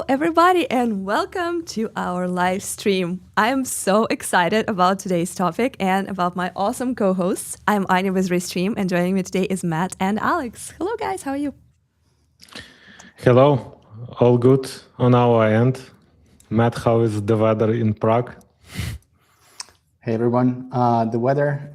everybody, and welcome to our live stream. I am so excited about today's topic and about my awesome co-hosts. I'm Anya with Restream, and joining me today is Matt and Alex. Hello, guys. How are you? Hello. All good on our end. Matt, how is the weather in Prague? Hey, everyone. The weather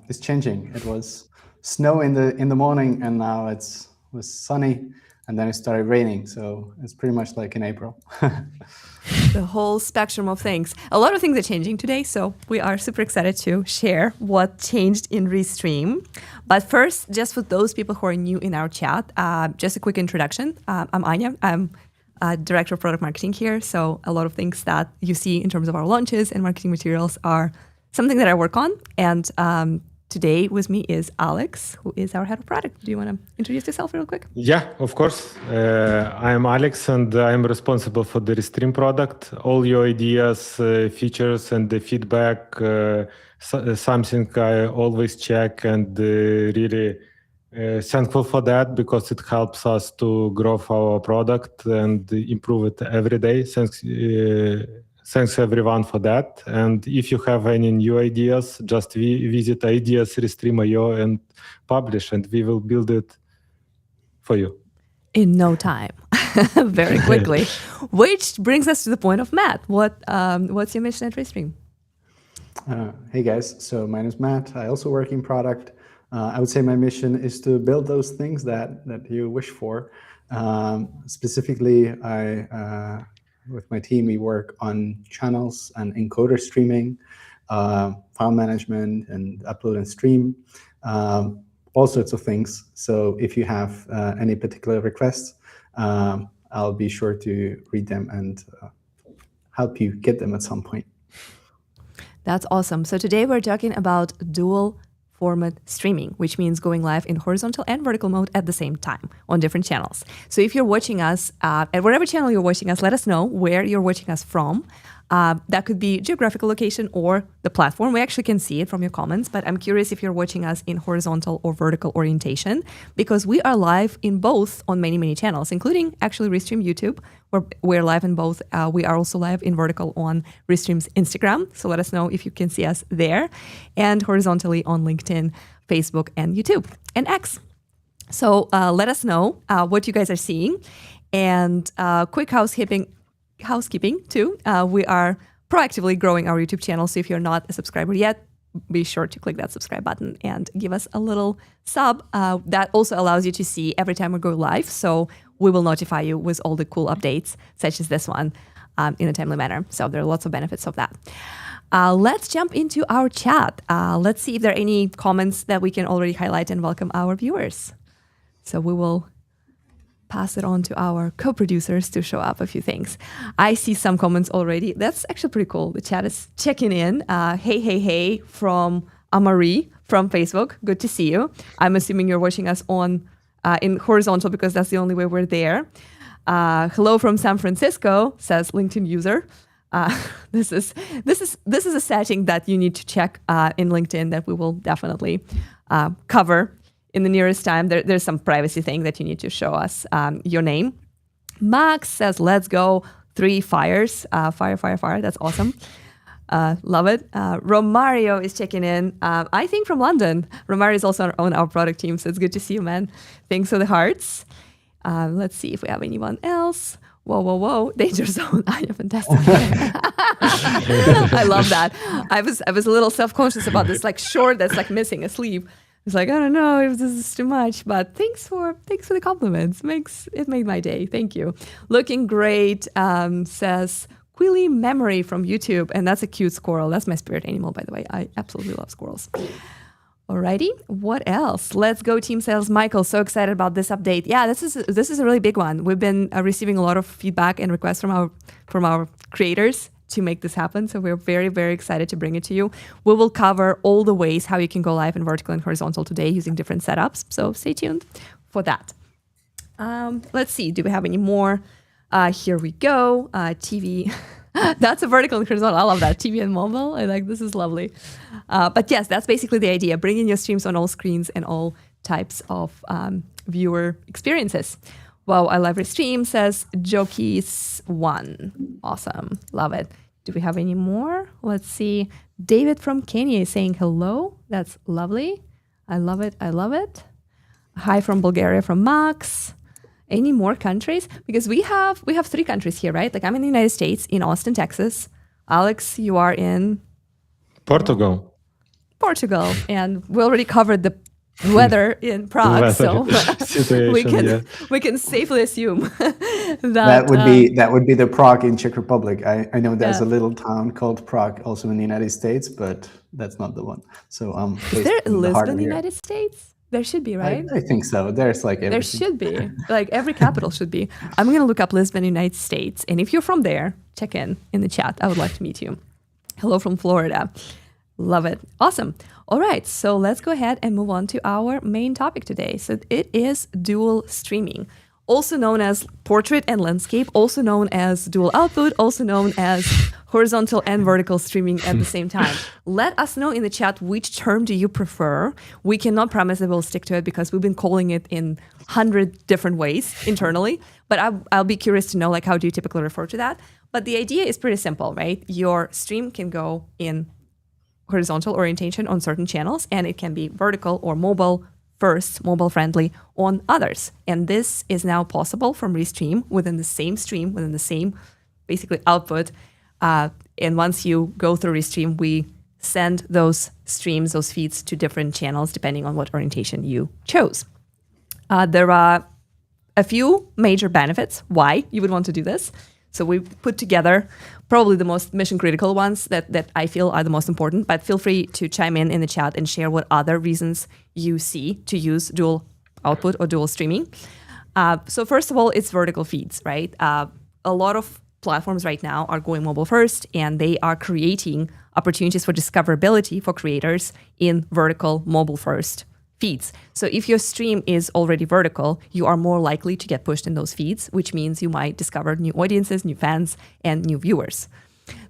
is changing. It was snow in the morning, and now it was sunny. And then it started raining, so it's pretty much like in April. The whole spectrum of things. A lot of things are changing today, so we are super excited to share what changed in Restream. But first, just for those people who are new in our chat, just a quick introduction. I'm Anya. I'm Director of Product Marketing here, so a lot of things that you see in terms of our launches and marketing materials are something that I work on. And today with me is Alex, who is our head of product. Do you want to introduce yourself real quick? Yeah, of course. I'm Alex, and I'm responsible for the Restream product. All your ideas, features, and the feedback, something I always check, and really thankful for that because it helps us to grow our product and improve it every day. Thanks everyone for that. And if you have any new ideas, just visit ideas Restream.io and publish, and we will build it for you. In no time, very quickly. Which brings us to the point of Matt. What's your mission at Restream? Hey guys, so my name is Matt. I also work in product. I would say my mission is to build those things that you wish for. Specifically, with my team, we work on channels and encoder streaming, file management, and upload and stream, all sorts of things. So if you have any particular requests, I'll be sure to read them and help you get them at some point. That's awesome. So today we're talking about dual format streaming, which means going live in horizontal and vertical mode at the same time on different channels. So if you're watching us at whatever channel you're watching us, let us know where you're watching us from. That could be geographical location or the platform. We actually can see it from your comments, but I'm curious if you're watching us in horizontal or vertical orientation, because we are live in both on many, many channels, including actually Restream YouTube, where we're live in both. We are also live in vertical on Restream's Instagram. So let us know if you can see us there, and horizontally on LinkedIn, Facebook, and YouTube, and X. So let us know what you guys are seeing. And quick housekeeping too. We are proactively growing our YouTube channel. So if you're not a subscriber yet, be sure to click that subscribe button and give us a little sub. That also allows you to see every time we go live. So we will notify you with all the cool updates, such as this one, in a timely manner. So there are lots of benefits of that. Let's jump into our chat. Let's see if there are any comments that we can already highlight and welcome our viewers. So we will pass it on to our co-producers to show up a few things. I see some comments already. That's actually pretty cool. The chat is checking in. Hey from Amari from Facebook. Good to see you. I'm assuming you're watching us on in horizontal because that's the only way we're there. Hello from San Francisco, says LinkedIn user. This is a setting that you need to check in LinkedIn that we will definitely cover in the nearest time. There's some privacy thing that you need to show us your name. Max says, let's go 3 fires. Fire. That's awesome. Love it. Romario is checking in, I think from London. Romario is also on our product team, so it's good to see you, man. Thanks for the hearts. Let's see if we have anyone else. Whoa. Danger zone. I am fantastic. I love that. I was a little self-conscious about this like short that's like missing a sleeve. It's like, I don't know if this is too much, but thanks for the compliments. It made my day. Thank you. Looking great, says Quilly Memory from YouTube, and that's a cute squirrel. That's my spirit animal, by the way. I absolutely love squirrels. Alrighty, what else? Let's go, Team Sales. Michael, so excited about this update. Yeah, this is a really big one. We've been receiving a lot of feedback and requests from our creators to make this happen. So we're very, very excited to bring it to you. We will cover all the ways how you can go live in vertical and horizontal today using different setups. So stay tuned for that. Let's see, do we have any more? Here we go. TV. That's a vertical and horizontal. I love that. TV and mobile. I like this is lovely. But yes, that's basically the idea. Bringing your streams on all screens and all types of viewer experiences. Wow, I love Restream, says Jokis1. Awesome. Love it. Do we have any more? Let's see. David from Kenya is saying hello. That's lovely. I love it. I love it. Hi from Bulgaria from Max. Any more countries? Because we have 3 countries here, right? Like I'm in the United States, in Austin, Texas. Alex, you are in Portugal. And we already covered the weather in Prague, so we can safely assume that would be the Prague in Czech Republic. I know there's a little town called Prague also in the United States, but that's not the one. So is there Lisbon in the United States? There should be, right? I think so. There's like everything. There should be. Like every capital should be. I'm going to look up Lisbon, United States. And if you're from there, check in the chat. I would like to meet you. Hello from Florida. Love it. Awesome. All right. So let's go ahead and move on to our main topic today. So it is dual streaming, also known as portrait and landscape, also known as dual output, also known as horizontal and vertical streaming at the same time. Let us know in the chat which term do you prefer. We cannot promise that we'll stick to it because we've been calling it in 100 different ways internally, but I'll be curious to know, like, how do you typically refer to that? But the idea is pretty simple, right? Your stream can go in horizontal orientation on certain channels, and it can be vertical or mobile first, mobile friendly on others. And this is now possible from Restream within the same stream, within the same basically output. And once you go through Restream, we send those streams, those feeds to different channels depending on what orientation you chose. There are a few major benefits why you would want to do this. So we put together probably the most mission critical ones that I feel are the most important, but feel free to chime in the chat and share what other reasons you see to use dual output or dual streaming. So first of all, it's vertical feeds, right? A lot of platforms right now are going mobile first, and they are creating opportunities for discoverability for creators in vertical mobile first feeds. So if your stream is already vertical, you are more likely to get pushed in those feeds, which means you might discover new audiences, new fans, and new viewers.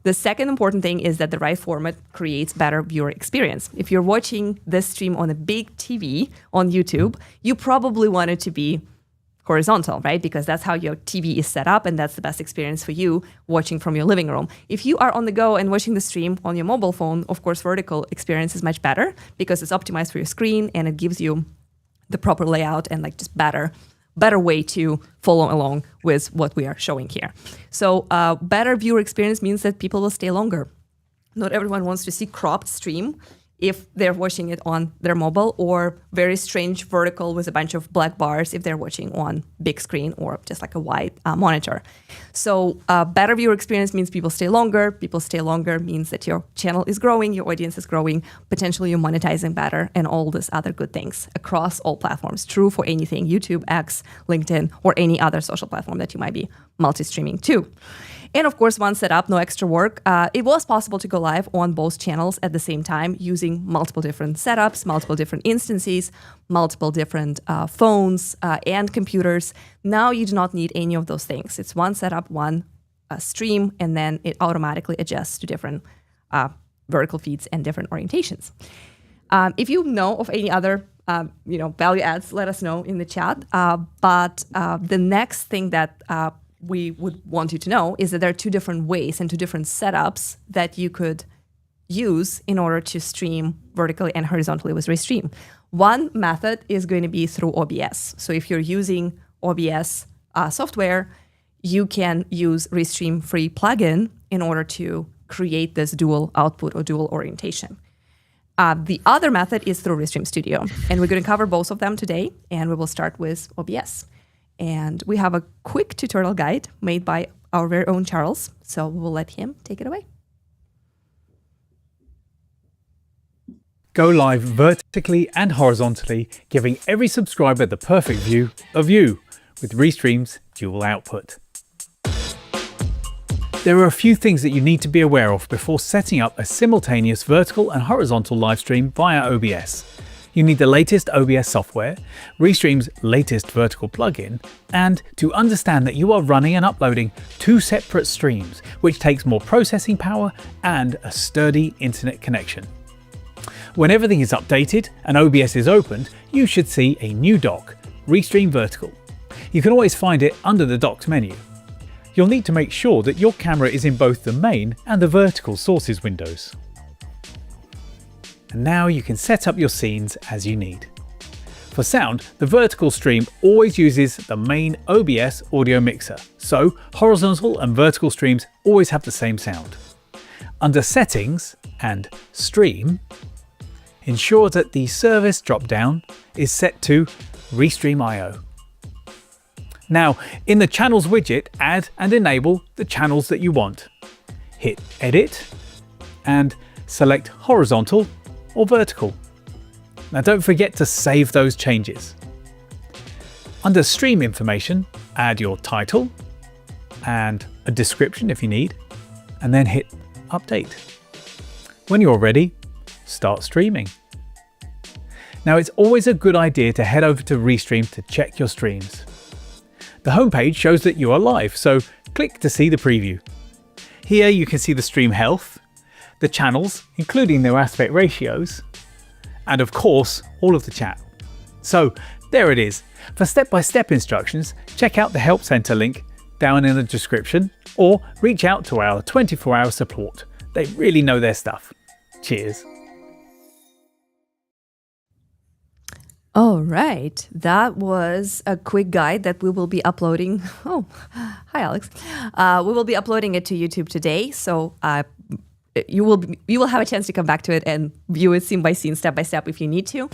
The second important thing is that the right format creates better viewer experience. If you're watching this stream on a big TV on YouTube, you probably want it to be horizontal, right? Because that's how your TV is set up, and that's the best experience for you watching from your living room. If you are on the go and watching the stream on your mobile phone, of course, vertical experience is much better because it's optimized for your screen and it gives you the proper layout and like just better way to follow along with what we are showing here. So better viewer experience means that people will stay longer. Not everyone wants to see cropped stream if they're watching it on their mobile, or very strange vertical with a bunch of black bars if they're watching on big screen or just like a wide monitor. So better viewer experience means people stay longer. People stay longer means that your channel is growing, your audience is growing, potentially you're monetizing better, and all these other good things across all platforms. True for anything, YouTube, X, LinkedIn, or any other social platform that you might be multi-streaming to. And of course, once set up, no extra work. It was possible to go live on both channels at the same time using multiple different setups, multiple different instances, multiple different phones and computers. Now you do not need any of those things. It's one setup, one stream, and then it automatically adjusts to different vertical feeds and different orientations. If you know of any other value adds, let us know in the chat. But the next thing that we would want you to know is that there are 2 different ways and 2 different setups that you could use in order to stream vertically and horizontally with Restream. One method is going to be through OBS. So if you're using OBS software, you can use Restream free plugin in order to create this dual output or dual orientation. The other method is through Restream Studio, and we're going to cover both of them today, and we will start with OBS. And we have a quick tutorial guide made by our very own Charles, so we'll let him take it away. Go live vertically and horizontally, giving every subscriber the perfect view of you with Restream's dual output. There are a few things that you need to be aware of before setting up a simultaneous vertical and horizontal live stream via OBS. You need the latest OBS software, Restream's latest vertical plugin, and to understand that you are running and uploading 2 separate streams, which takes more processing power and a sturdy internet connection. When everything is updated and OBS is opened, you should see a new dock, Restream Vertical. You can always find it under the Docs menu. You'll need to make sure that your camera is in both the main and the vertical sources windows. And now you can set up your scenes as you need. For sound, the vertical stream always uses the main OBS audio mixer, so horizontal and vertical streams always have the same sound. Under Settings and Stream, ensure that the Service drop-down is set to Restream IO. Now, in the Channels widget, add and enable the channels that you want. Hit Edit and select Horizontal or Vertical. Now don't forget to save those changes. Under Stream Information, add your title and a description if you need, and then hit Update. When you're ready, start streaming. Now it's always a good idea to head over to Restream to check your streams. The homepage shows that you are live, so click to see the preview. Here you can see the stream health, the channels, including their aspect ratios, and of course, all of the chat. So there it is. For step-by-step instructions, check out the Help Center link down in the description or reach out to our 24-hour support. They really know their stuff. Cheers. All right, that was a quick guide that we will be uploading. Oh, hi, Alex. We will be uploading it to YouTube today, so you will have a chance to come back to it and view it scene by scene, step by step if you need to.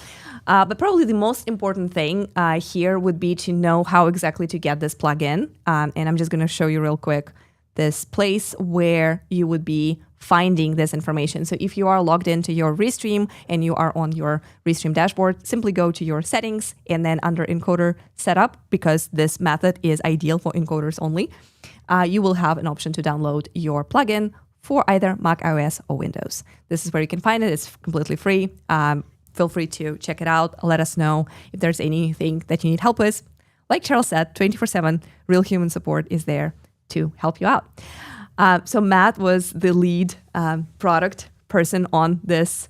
But probably the most important thing here would be to know how exactly to get this plugin. And I'm just going to show you real quick this place where you would be finding this information. So if you are logged into your Restream and you are on your Restream dashboard, simply go to your settings and then under encoder setup, because this method is ideal for encoders only, you will have an option to download your plugin for either Mac OS or Windows. This is where you can find it. It's completely free. Feel free to check it out. Let us know if there's anything that you need help with. Like Charles said, 24/7 real human support is there to help you out. So Matt was the lead product person on this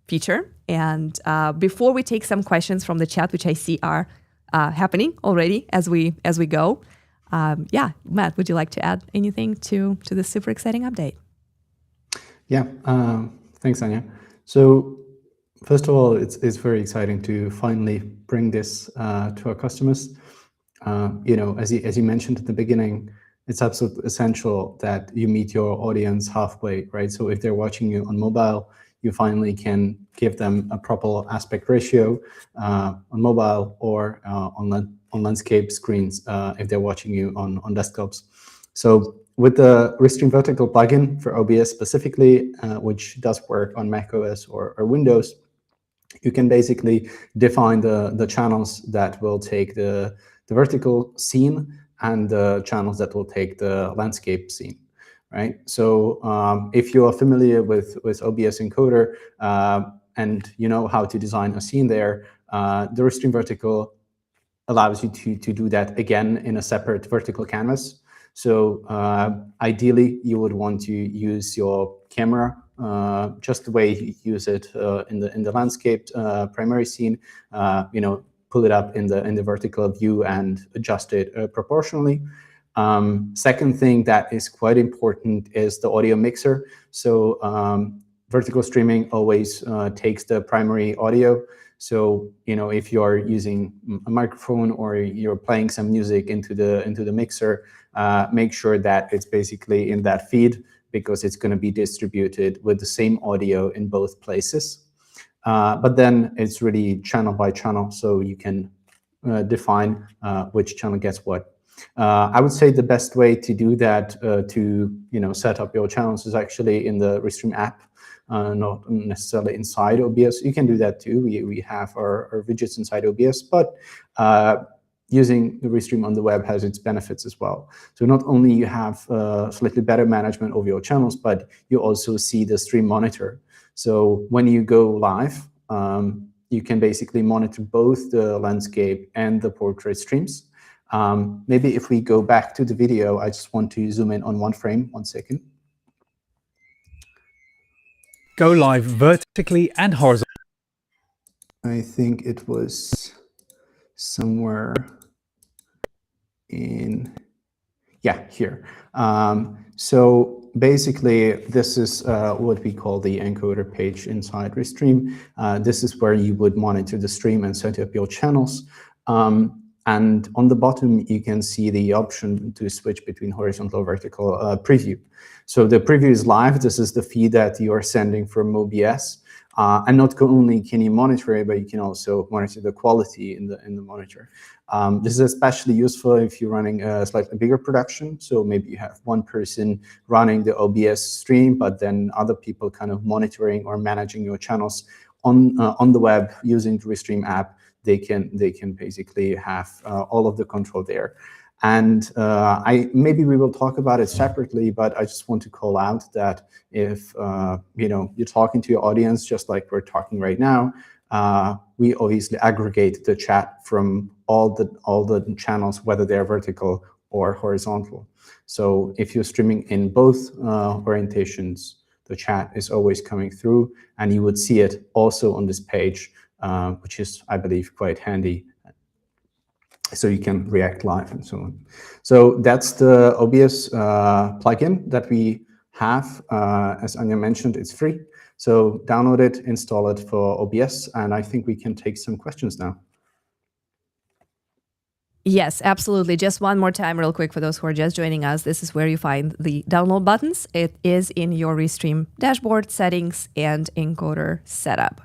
feature. And before we take some questions from the chat, which I see are happening already as we go, yeah, Matt, would you like to add anything to this super exciting update? Yeah, thanks, Anya. So first of all, it's very exciting to finally bring this to our customers. As you mentioned at the beginning, it's absolutely essential that you meet your audience halfway, right? So if they're watching you on mobile, you finally can give them a proper aspect ratio on mobile or on landscape screens if they're watching you on desktops. So with the Restream Vertical plugin for OBS specifically, which does work on macOS or Windows, you can basically define the channels that will take the vertical scene and the channels that will take the landscape scene, right? So if you are familiar with OBS encoder and you know how to design a scene there, the Restream Vertical allows you to do that again in a separate vertical canvas. So ideally, you would want to use your camera just the way you use it in the landscape primary scene. Pull it up in the vertical view and adjust it proportionally. Second thing that is quite important is the audio mixer. So vertical streaming always takes the primary audio. So if you're using a microphone or you're playing some music into the mixer, make sure that it's basically in that feed, because it's going to be distributed with the same audio in both places. But then it's really channel by channel, so you can define which channel gets what. I would say the best way to do that to set up your channels is actually in the Restream app, not necessarily inside OBS. You can do that too. We have our widgets inside OBS, but using the Restream on the web has its benefits as well. So not only you have slightly better management of your channels, but you also see the stream monitor. So when you go live, you can basically monitor both the landscape and the portrait streams. Maybe if we go back to the video, I just want to zoom in on one frame, 1 second. Go live vertically and horizontally. I think it was somewhere here. So basically, this is what we call the encoder page inside Restream. This is where you would monitor the stream and set up your channels. And on the bottom, you can see the option to switch between horizontal or vertical preview. So the preview is live. This is the feed that you are sending from OBS. And not only can you monitor it, but you can also monitor the quality in the monitor. This is especially useful if you're running a slightly bigger production. So maybe you have one person running the OBS stream, but then other people kind of monitoring or managing your channels on the web using the Restream app. They can basically have all of the control there. And maybe we will talk about it separately, but I just want to call out that if you're talking to your audience just like we're talking right now, we obviously aggregate the chat from all the channels, whether they're vertical or horizontal. So if you're streaming in both orientations, the chat is always coming through, and you would see it also on this page, which is, I believe, quite handy. So you can react live and so on. So that's the OBS plugin that we have. As Anya mentioned, it's free. So download it, install it for OBS, and I think we can take some questions now. Yes, absolutely. Just one more time real quick for those who are just joining us. This is where you find the download buttons. It is in your Restream dashboard, settings, and encoder setup.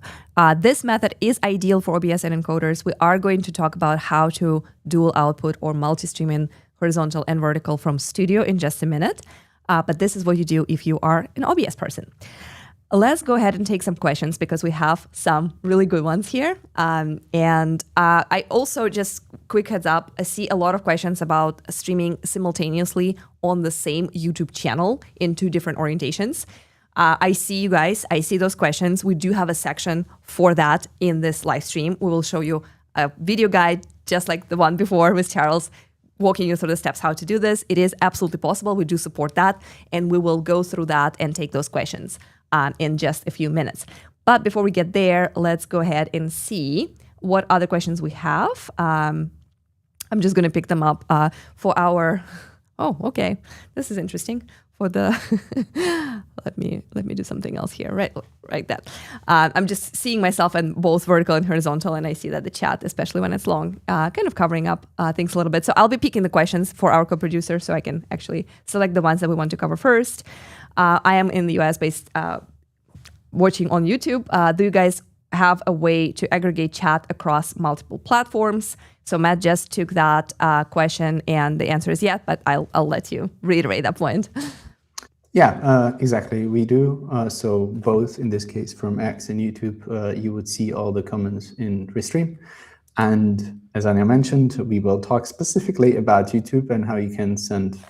This method is ideal for OBS and encoders. We are going to talk about how to dual output or multi-stream in horizontal and vertical from Studio in just a minute. But this is what you do if you are an OBS person. Let's go ahead and take some questions because we have some really good ones here. I also, just quick heads up, I see a lot of questions about streaming simultaneously on the same YouTube channel in two different orientations. I see you guys. I see those questions. We do have a section for that in this live stream. We will show you a video guide just like the one before with Charles, walking you through the steps how to do this. It is absolutely possible. We do support that, and we will go through that and take those questions in just a few minutes. But before we get there, let's go ahead and see what other questions we have. I'm just going to pick them up for our. Oh, okay. This is interesting. For the let me do something else here. Right that. I'm just seeing myself in both vertical and horizontal, and I see that the chat, especially when it's long, kind of covering up things a little bit. So I'll be picking the questions for our co-producer, so I can actually select the ones that we want to cover first. I am in the US based, watching on YouTube. Do you guys have a way to aggregate chat across multiple platforms? So Matt just took that question, and the answer is yes, but I'll let you reiterate that point. Yeah, exactly. We do. So both in this case from X and YouTube, you would see all the comments in Restream. And as Anya mentioned, we will talk specifically about YouTube and how you can send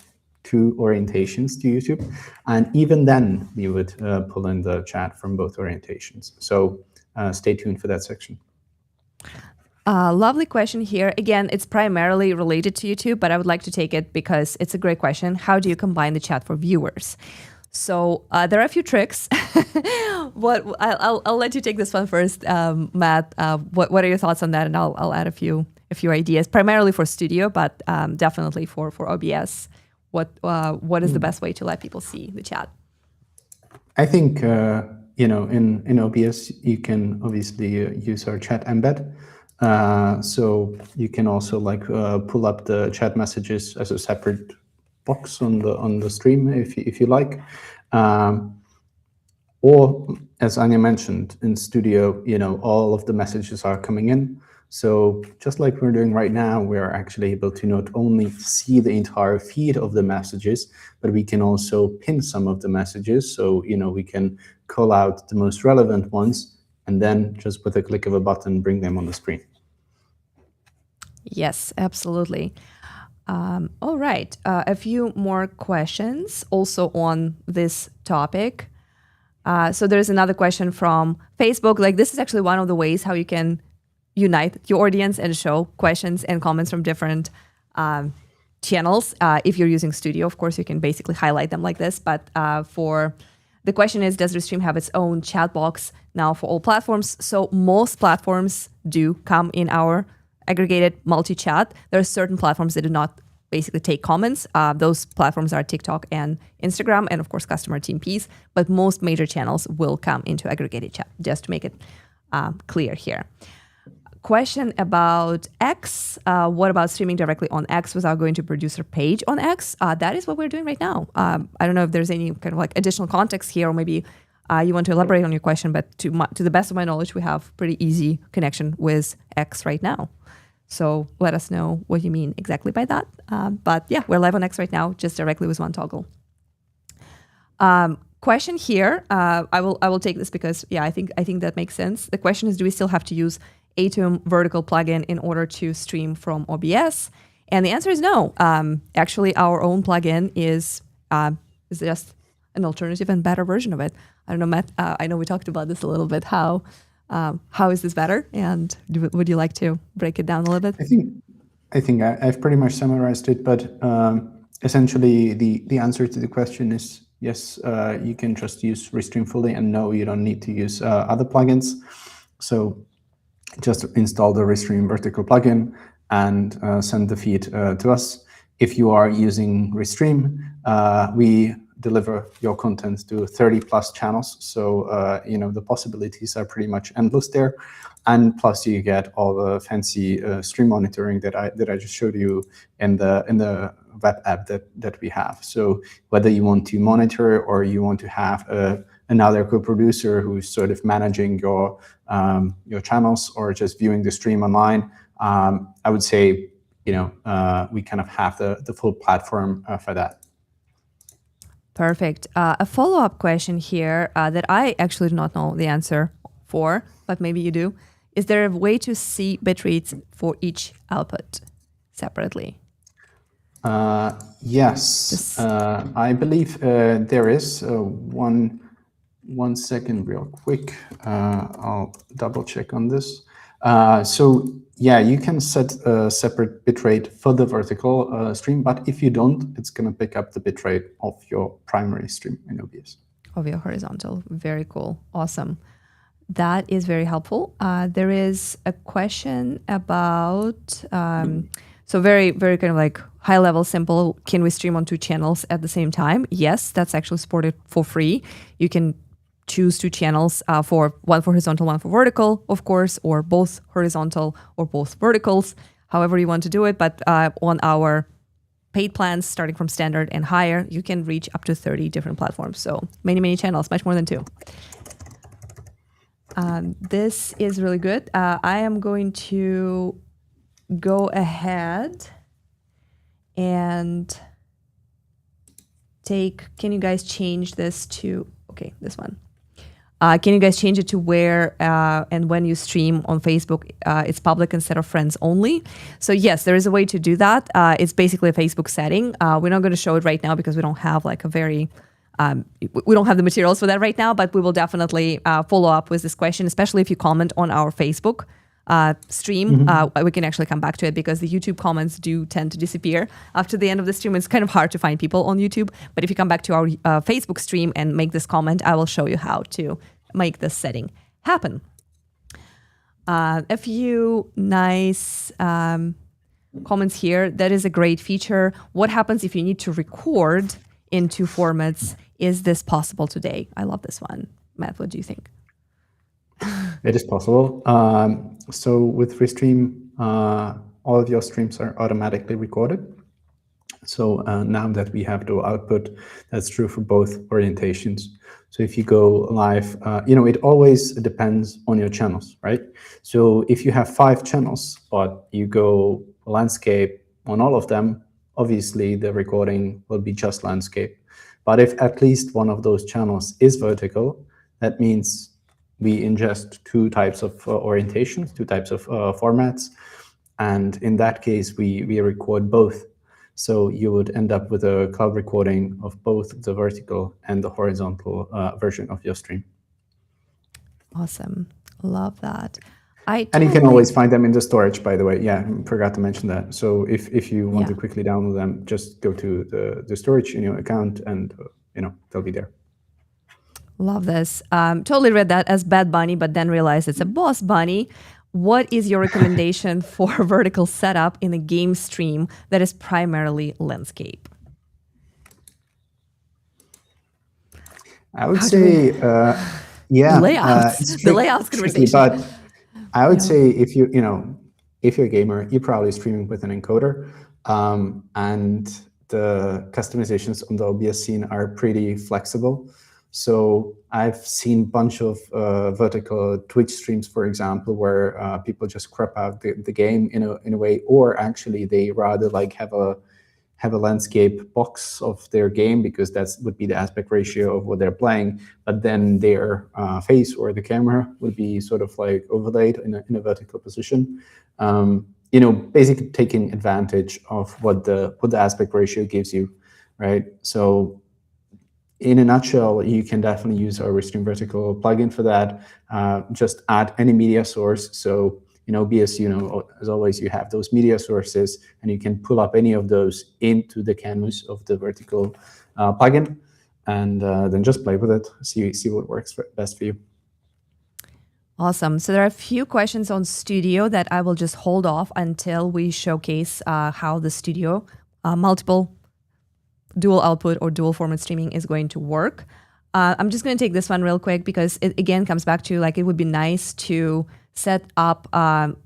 two orientations to YouTube. And even then, we would pull in the chat from both orientations. So stay tuned for that section. Lovely question here. Again, it's primarily related to YouTube, but I would like to take it because it's a great question. How do you combine the chat for viewers? So there are a few tricks. I'll let you take this one first, Matt. What are your thoughts on that? And I'll add a few ideas, primarily for Studio, but definitely for OBS. What is the best way to let people see the chat? I think in OBS you can obviously use our chat embed. So you can also pull up the chat messages as a separate box on the stream if you like, or as Anya mentioned, in Studio, all of the messages are coming in. So just like we're doing right now, we're actually able to not only see the entire feed of the messages, but we can also pin some of the messages. So we can call out the most relevant ones, and then just with a click of a button, bring them on the screen. Yes, absolutely. All right. A few more questions also on this topic. So there's another question from Facebook. This is actually one of the ways how you can unite your audience and show questions and comments from different channels. If you're using Studio, of course, you can basically highlight them like this. But the question is, does Restream have its own chat box now for all platforms? So most platforms do come in our aggregated multi-chat. There are certain platforms that do not basically take comments. Those platforms are TikTok and Instagram, and of course customer team piece. But most major channels will come into aggregated chat, just to make it clear here. Question about X. What about streaming directly on X without going to producer page on X? That is what we're doing right now. I don't know if there's any kind of like additional context here, or maybe you want to elaborate on your question, but to the best of my knowledge, we have pretty easy connection with X right now. So let us know what you mean exactly by that. But yeah, we're live on X right now, just directly with one toggle. Question here. I will take this because I think that makes sense. The question is, do we still have to use Atom vertical plugin in order to stream from OBS? And the answer is no. Actually, our own plugin is just an alternative and better version of it. I don't know, Matt. I know we talked about this a little bit. How is this better? And would you like to break it down a little bit? I think I've pretty much summarized it. But essentially, the answer to the question is yes. You can just use Restream fully, and no, you don't need to use other plugins. So just install the Restream vertical plugin and send the feed to us. If you are using Restream, we deliver your content to 30 plus channels. So, the possibilities are pretty much endless there. And plus you get all the fancy stream monitoring that I just showed you in the web app that we have. So whether you want to monitor or you want to have another co-producer who's sort of managing your channels or just viewing the stream online, I would say, we kind of have the full platform for that. Perfect. A follow-up question here that I actually do not know the answer for, but maybe you do. Is there a way to see bit rates for each output separately? Yes, I believe there is. One second real quick. I'll double check on this. So yeah, you can set a separate bitrate for the vertical stream, but if you don't, it's going to pick up the bitrate of your primary stream in OBS. Of your horizontal. Very cool. Awesome. That is very helpful. There is a question about, so very, very kind of like high level, simple. Can we stream on two channels at the same time? Yes, that's actually supported for free. You can choose two channels, one for horizontal, one for vertical, of course, or both horizontal or both verticals, however you want to do it. But on our paid plans, starting from standard and higher, you can reach up to 30 different platforms. So many, many channels, much more than two. This is really good. I am going to go ahead and can you guys change this to, okay, this one. Can you guys change it to where and when you stream on Facebook, it's public instead of friends only? So yes, there is a way to do that. It's basically a Facebook setting. We're not going to show it right now because we don't have like a very, we don't have the materials for that right now, but we will definitely follow up with this question, especially if you comment on our Facebook stream. We can actually come back to it because the YouTube comments do tend to disappear after the end of the stream. It's kind of hard to find people on YouTube, but if you come back to our Facebook stream and make this comment, I will show you how to make this setting happen. A few nice comments here. That is a great feature. What happens if you need to record in two formats? Is this possible today? I love this one. Matt, what do you think? It is possible. So with Restream, all of your streams are automatically recorded. So now that we have dual output, that's true for both orientations. So if you go live, it always depends on your channels, right? So if you have 5 channels, but you go landscape on all of them, obviously the recording will be just landscape. But if at least one of those channels is vertical, that means we ingest 2 types of orientations, 2 types of formats. And in that case, we record both. So you would end up with a cloud recording of both the vertical and the horizontal version of your stream. Awesome. Love that. And you can always find them in the storage, by the way. Yeah, forgot to mention that. So if you want to quickly download them, just go to the storage in your account and they'll be there. Love this. Totally read that as Bad Bunny, but then realized it's a Boss Bunny. what is your recommendation for vertical setup in a game stream that is primarily landscape? I would say, yeah, Layouts. it's The layouts tricky, conversation. but I would say if you're a gamer, you're probably streaming with an encoder, and the customizations on the OBS scene are pretty flexible. So I've seen a bunch of vertical Twitch streams, for example, where people just crop out the game in a way, or actually they rather like have a landscape box of their game, because that would be the aspect ratio of what they're playing, but then their face or the camera would be sort of like overlaid in a vertical position. Basically taking advantage of what the aspect ratio gives you, right? So in a nutshell, you can definitely use our Restream Vertical plugin for that. Just add any media source. So in OBS, as always, you have those media sources, and you can pull up any of those into the canvas of the vertical plugin, and then just play with it, see what works best for you. Awesome. So there are a few questions on Studio that I will just hold off until we showcase how the Studio multiple dual output or dual format streaming is going to work. I'm just going to take this one real quick because it again comes back to like it would be nice to set up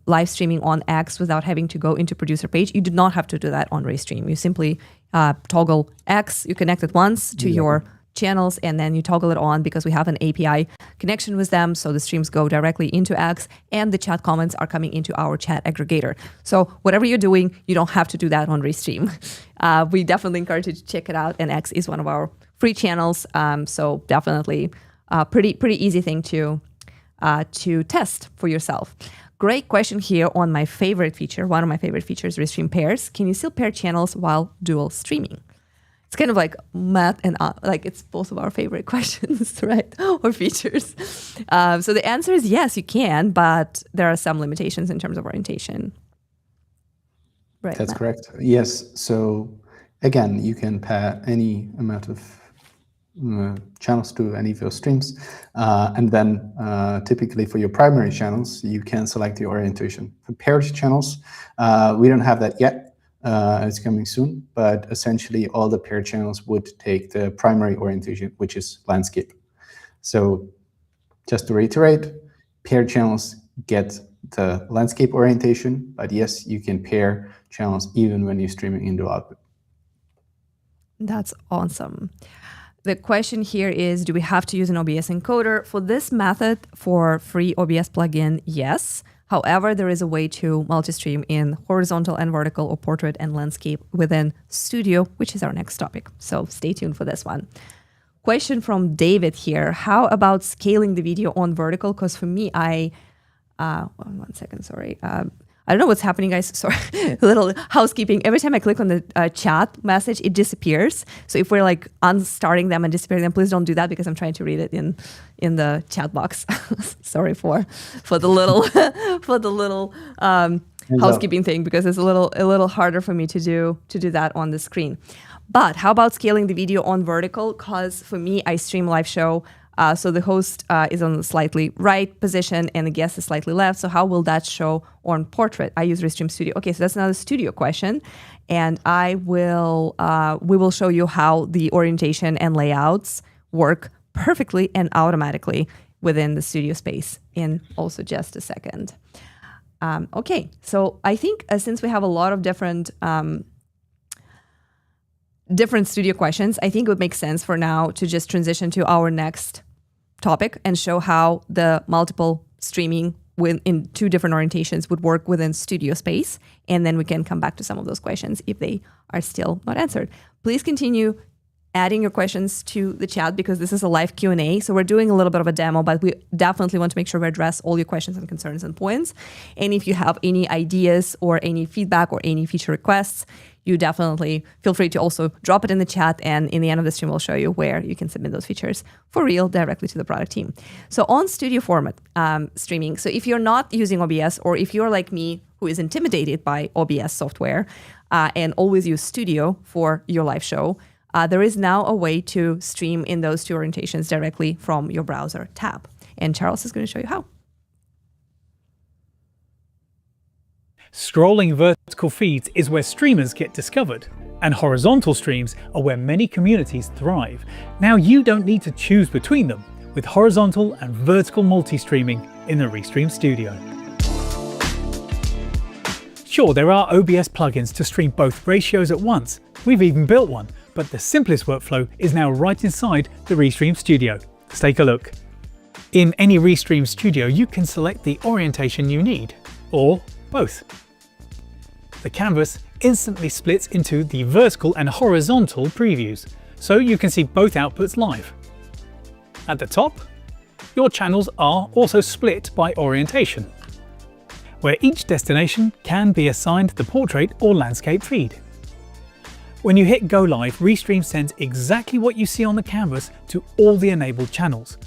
live streaming on X without having to go into producer page. You do not have to do that on Restream. You simply toggle X, you connect it once to your channels, and then you toggle it on because we have an API connection with them. So the streams go directly into X, and the chat comments are coming into our chat aggregator. So whatever you're doing, you don't have to do that on Restream. We definitely encourage you to check it out, and X is one of our free channels. So definitely pretty easy thing to test for yourself. Great question here on my favorite feature. One of my favorite features, Restream Pairs. Can you still pair channels while dual streaming? It's kind of like Matt and like it's both of our favorite questions, right? Or features. So the answer is yes, you can, but there are some limitations in terms of orientation. Right. That's Matt? correct. Yes. So again, you can pair any amount of channels to any of your streams, and then typically for your primary channels, you can select the orientation. For paired channels, we don't have that yet. It's coming soon, but essentially all the paired channels would take the primary orientation, which is landscape. So just to reiterate, paired channels get the landscape orientation, but yes, you can pair channels even when you're streaming in dual output. That's awesome. The question here is, do we have to use an OBS encoder? For this method, for free OBS plugin, yes. However, there is a way to multi-stream in horizontal and vertical or portrait and landscape within Studio, which is our next topic. So stay tuned for this one. Question from David here. How about scaling the video on vertical? Because for me, one second, sorry. I don't know what's happening, guys. Sorry, a little housekeeping. Every time I click on the chat message, it disappears. So if we're like unstarting them and disappearing them, please don't do that because I'm trying to read it in the chat box. Sorry for the little housekeeping thing, because it's a little harder for me to do that on the screen. But how about scaling the video on vertical? Because for me, I stream live show. So the host is on the slightly right position and the guest is slightly left. So how will that show on portrait? I use Restream Studio. Okay, so that's another Studio question. And we will show you how the orientation and layouts work perfectly and automatically within the Studio space in also just a second. Okay, so I think since we have a lot of different Studio questions, I think it would make sense for now to just transition to our next topic and show how the multiple streaming in two different orientations would work within Studio space. And then we can come back to some of those questions if they are still not answered. Please continue adding your questions to the chat because this is a live Q&A. So we're doing a little bit of a demo, but we definitely want to make sure we address all your questions and concerns and points. And if you have any ideas or any feedback or any feature requests, you definitely feel free to also drop it in the chat. And in the end of the stream, we'll show you where you can submit those features for real directly to the product team. So on Studio format streaming, so if you're not using OBS or if you're like me, who is intimidated by OBS software and always use Studio for your live show, there is now a way to stream in those two orientations directly from your browser tab. And Charles is going to show you how. Scrolling vertical feeds is where streamers get discovered, and horizontal streams are where many communities thrive. Now you don't need to choose between them with horizontal and vertical multi-streaming in the Restream Studio. Sure, there are OBS plugins to stream both ratios at once. We've even built one, but the simplest workflow is now right inside the Restream Studio. Let's take a look. In any Restream Studio, you can select the orientation you need, or both. The canvas instantly splits into the vertical and horizontal previews, so you can see both outputs live. At the top, your channels are also split by orientation, where each destination can be assigned the portrait or landscape feed. When you hit Go Live, Restream sends exactly what you see on the canvas to all the enabled channels.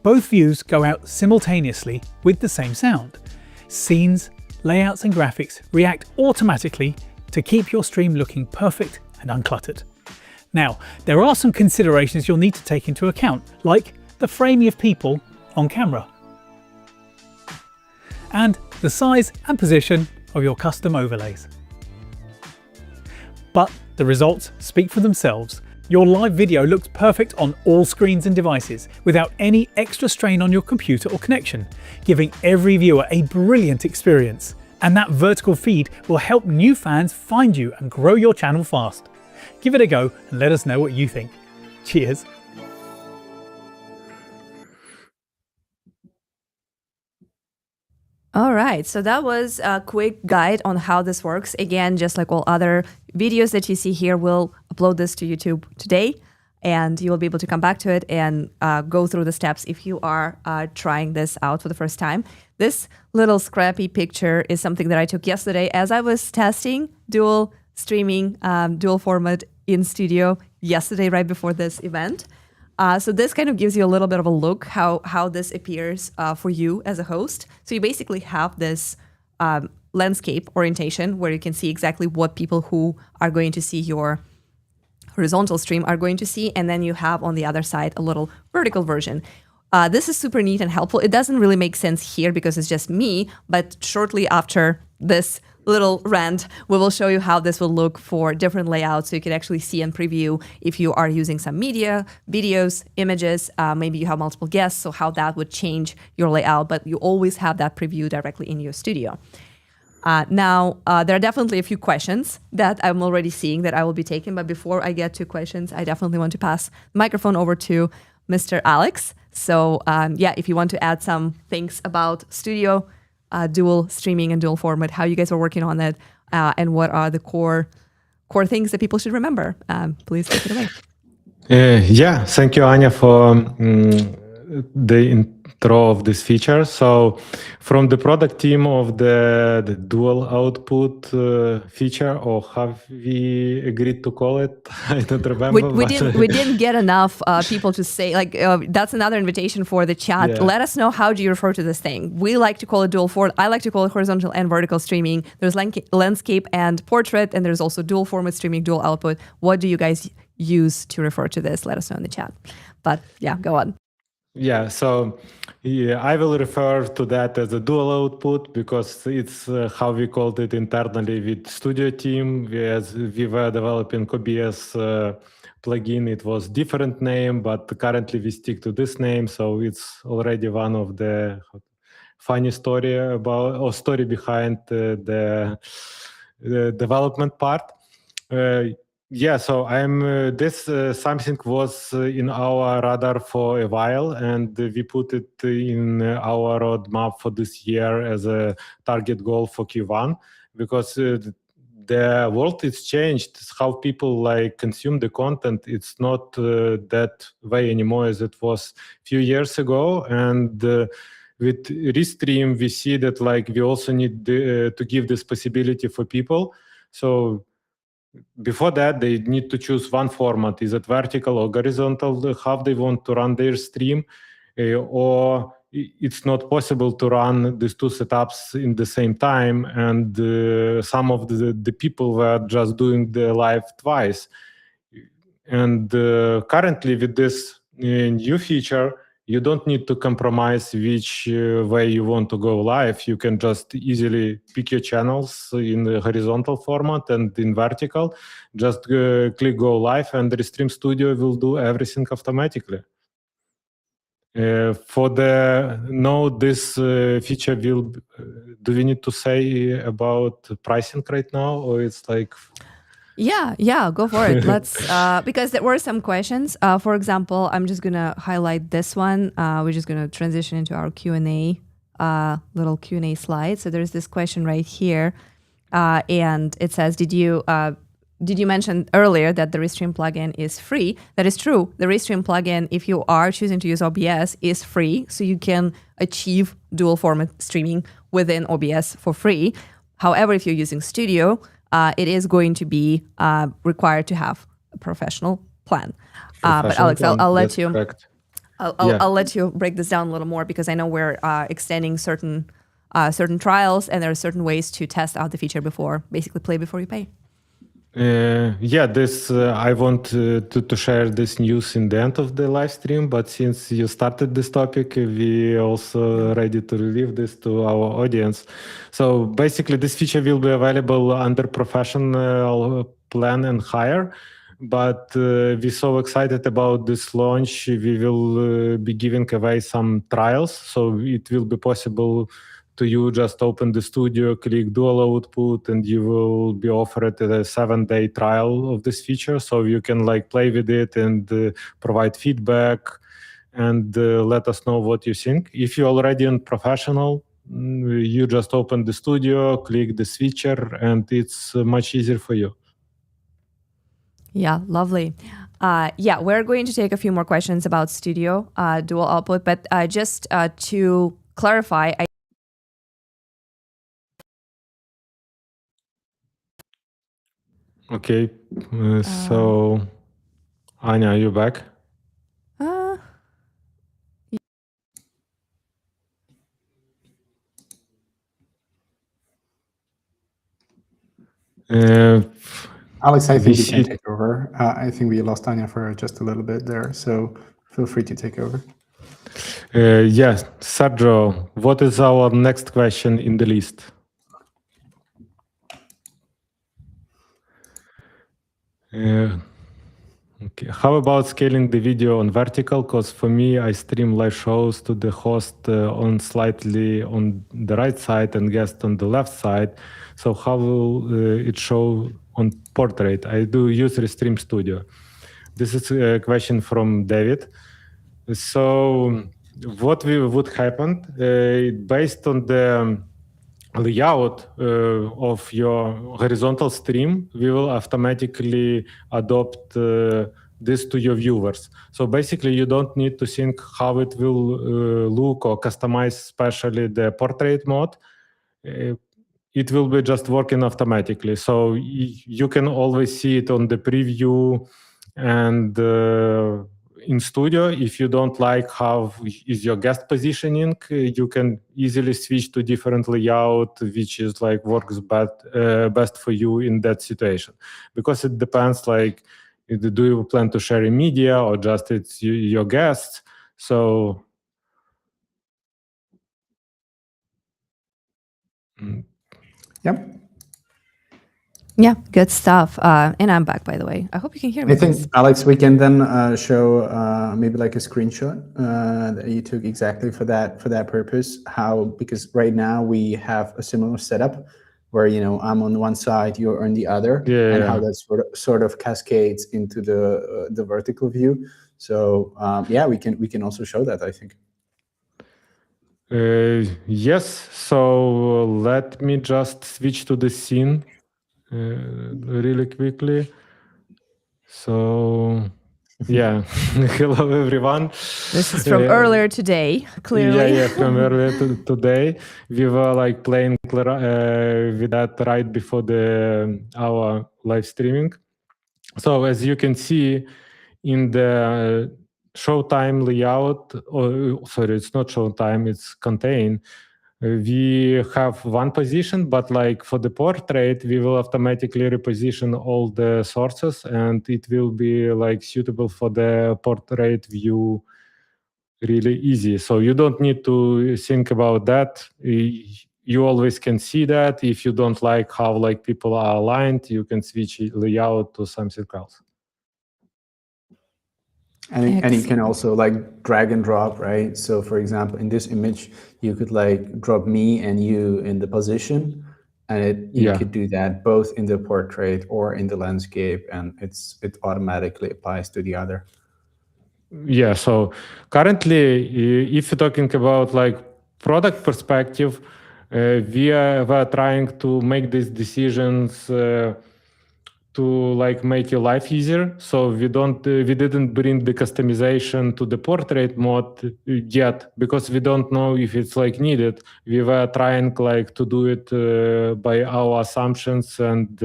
Both views go out simultaneously with the same sound. Scenes, layouts and graphics react automatically to keep your stream looking perfect and uncluttered. Now, there are some considerations you'll need to take into account, like the framing of people on camera, and the size and position of your custom overlays. But the results speak for themselves. Your live video looks perfect on all screens and devices without any extra strain on your computer or connection, giving every viewer a brilliant experience. And that vertical feed will help new fans find you and grow your channel fast. Give it a go and let us know what you think. Cheers! All right, so that was a quick guide on how this works. Again, just like all other videos that you see here, we'll upload this to YouTube today, and you will be able to come back to it and go through the steps if you are trying this out for the first time. This little scrappy picture is something that I took yesterday as I was testing dual streaming, dual format in Studio yesterday, right before this event. So this kind of gives you a little bit of a look how this appears for you as a host. So you basically have this landscape orientation where you can see exactly what people who are going to see your horizontal stream are going to see. And then you have on the other side a little vertical version. This is super neat and helpful. It doesn't really make sense here because it's just me, but shortly after this little rant, we will show you how this will look for different layouts, so you can actually see and preview if you are using some media, videos, images, maybe you have multiple guests, so how that would change your layout, but you always have that preview directly in your studio. Now, there are definitely a few questions that I'm already seeing that I will be taking, but before I get to questions, I definitely want to pass the microphone over to Mr. Alex. So yeah, if you want to add some things about Studio, dual streaming and dual format, how you guys are working on it, and what are the core things that people should remember. Please take it away. Yeah, thank you, Anya, for the intro of this feature. So from the product team of the dual output feature, or have we agreed to call it? I don't remember. We didn't get enough people to say, like, that's another invitation for the chat. Yeah. Let us know, how do you refer to this thing? We like to call it dual format. I like to call it horizontal and vertical streaming. There's landscape and portrait, and there's also dual format streaming, dual output. What do you guys use to refer to this? Let us know in the chat. But yeah, go on. Yeah, so I will refer to that as a dual output because it's how we called it internally with Studio team. As we were developing OBS plugin, it was different name, but currently we stick to this name. So it's already one of the funny story about, or story behind the development part. Yeah, so I'm this something was in our radar for a while, and we put it in our roadmap for this year as a target goal for Q1, because the world is changed. How people like consume the content, it's not that way anymore as it was a few years ago. And with Restream, we see that like we also need to give this possibility for people. So before that, they need to choose one format. Is it vertical or horizontal? How they want to run their stream, or it's not possible to run these two setups in the same time. And some of the people were just doing the live twice. And currently with this new feature, you don't need to compromise which way you want to go live. You can just easily pick your channels in the horizontal format and in vertical. Just click go live, and the Restream Studio will do everything automatically. For the node, this feature will. Do we need to say about pricing right now, or it's like? Yeah, go for it. Let's because there were some questions. For example, I'm just gonna highlight this one. We're just gonna transition into our Q&A, little Q&A slide. So there's this question right here, and it says, did you mention earlier that the Restream plugin is free? That is true. The Restream plugin, if you are choosing to use OBS, is free, so you can achieve dual format streaming within OBS for free. However, if you're using Studio, it is going to be required to have a professional plan. But Alex, I'll let you. Correct. I'll let you break this down a little more, because I know we're extending certain trials, and there are certain ways to test out the feature before, basically play before you pay. This I want to share this news in the end of the live stream, but since you started this topic, we also ready to relieve this to our audience. So basically, this feature will be available under professional plan and higher. But we're so excited about this launch, we will be giving away some trials. So it will be possible to you just open the studio, click dual output, and you will be offered a 7-day trial of this feature. So you can like play with it and provide feedback and let us know what you think. If you're already in professional, you just open the studio, click the switcher, and it's much easier for you. Yeah, lovely. We're going to take a few more questions about Studio dual output, but just to clarify, Okay, so Anya, are you back? Alex, I think you can take over. I think we lost Anya for just a little bit there, so feel free to take over. Yes, Sergio, what is our next question in the list? Okay. How about scaling the video on vertical? Because for me, I stream live shows to the host on slightly on the right side and guest on the left side. So how will it show on portrait? I do use Restream Studio. This is a question from David. So what would happen based on the layout of your horizontal stream, we will automatically adopt this to your viewers. So basically, you don't need to think how it will look or customize, especially the portrait mode. It will be just working automatically. So you can always see it on the preview and in Studio. If you don't like how is your guest positioning, you can easily switch to different layout, which is like works best for you in that situation. Because it depends, like, do you plan to share in media or just it's your guests? So. Yep. Yeah, good stuff. And I'm back, by the way. I hope you can hear me. I think, Alex, we can then show maybe like a screenshot that you took exactly for that purpose. Because right now we have a similar setup where, I'm on one side, you're on the other, and how that sort of cascades into the vertical view. So we can also show that, I think. Yes. So let me just switch to the scene really quickly. So yeah, hello everyone. This is from earlier today, clearly. Yeah, from earlier today. We were like playing with that right before our live streaming. So as you can see in the showtime layout, it's not showtime, it's contain. We have one position, but like for the portrait, we will automatically reposition all the sources, and it will be like suitable for the portrait view really easy. So you don't need to think about that. You always can see that. If you don't like how like people are aligned, you can switch layout to something else. And you can also like drag and drop, right? So for example, in this image, you could like drop me and you in the position, and you could do that both in the portrait or in the landscape, and it automatically applies to the other. Yeah, so currently, if you're talking about like product perspective, we're trying to make these decisions to like make your life easier. So we didn't bring the customization to the portrait mode yet, because we don't know if it's like needed. We were trying like to do it by our assumptions and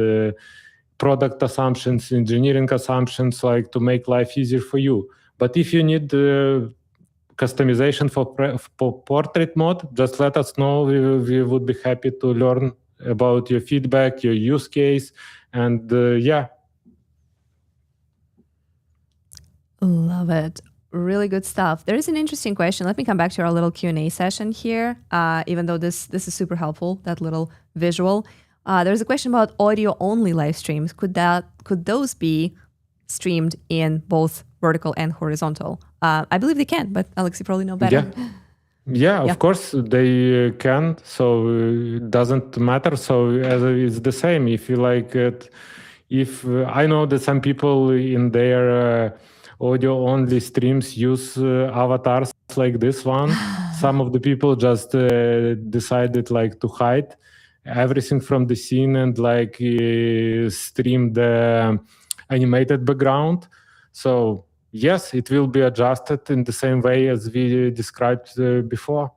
product assumptions, engineering assumptions, like to make life easier for you. But if you need customization for portrait mode, just let us know. We would be happy to learn about your feedback, your use case, and yeah. Love it. Really good stuff. There is an interesting question. Let me come back to our little Q&A session here, even though this is super helpful, that little visual. There's a question about audio-only live streams. Could those be streamed in both vertical and horizontal? I believe they can, but Alex, you probably know better. Yeah, of course they can. So it doesn't matter. So it's the same. If you like it, if I know that some people in their audio-only streams use avatars like this one. Some of the people just decided like to hide everything from the scene and like stream the animated background. So yes, it will be adjusted in the same way as we described before.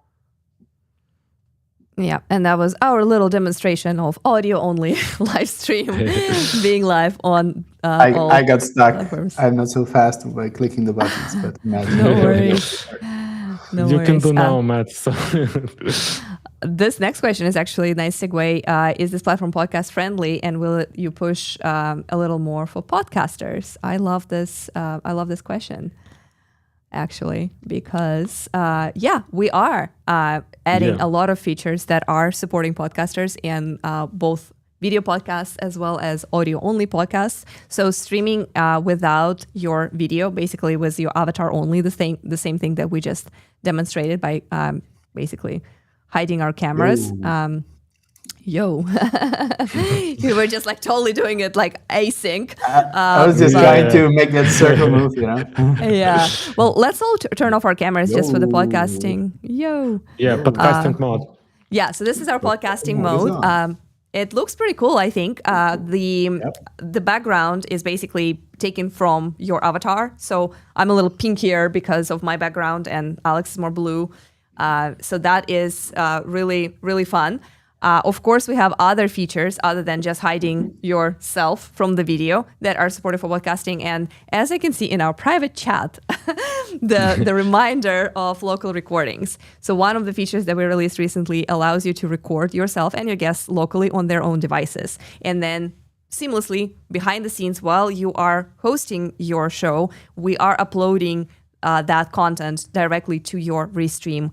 Yeah, and that was our little demonstration of audio-only live stream being live on all I got stuck. platforms. I'm not so fast by clicking the buttons, but No worries. No You worries. can do now, Matt. So. This next question is actually a nice segue. Is this platform podcast friendly, and will you push a little more for podcasters? I love this. I love this question, actually, because we are adding a lot of features that are supporting podcasters in both video podcasts as well as audio-only podcasts. So streaming without your video, basically with your avatar only, the same thing that we just demonstrated by basically hiding our cameras. You were just like totally doing it like async. I was just trying to make that circle move, you know? Yeah. Well, let's all turn off our cameras just for the podcasting. Yeah, podcasting mode. Yeah, so this is our podcasting mode. It looks pretty cool, I think. The background is basically taken from your avatar. So I'm a little pinkier because of my background, and Alex is more blue. So that is really, really fun. Of course, we have other features other than just hiding yourself from the video that are supported for podcasting. And as I can see in our private chat, the reminder of local recordings. So one of the features that we released recently allows you to record yourself and your guests locally on their own devices. And then seamlessly behind the scenes while you are hosting your show, we are uploading that content directly to your Restream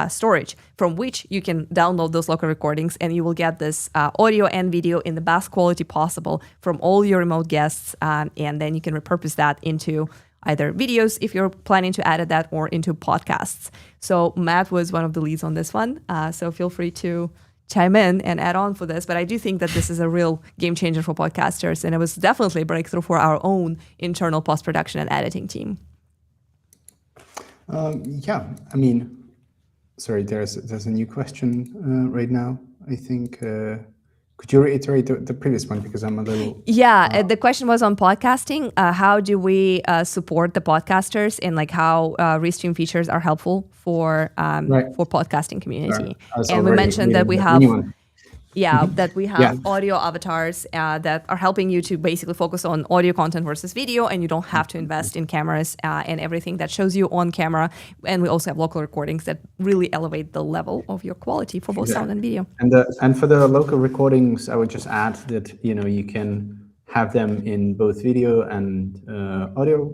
storage, from which you can download those local recordings, and you will get this audio and video in the best quality possible from all your remote guests, and then you can repurpose that into either videos if you're planning to edit that, or into podcasts. So Matt was one of the leads on this one, so feel free to chime in and add on for this. But I do think that this is a real game changer for podcasters, and it was definitely a breakthrough for our own internal post-production and editing team. Yeah, I mean, sorry, there's a new question right now. I think, could you reiterate the previous one, because I'm a little... Yeah, the question was on podcasting. How do we support the podcasters, and like how Restream features are helpful for podcasting community? Right. And we mentioned that we have... that we have audio avatars that are helping you to basically focus on audio content versus video, and you don't have to invest in cameras and everything that shows you on camera. And we also have local recordings that really elevate the level of your quality for both sound and video. And for the local recordings, I would just add that you can have them in both video and audio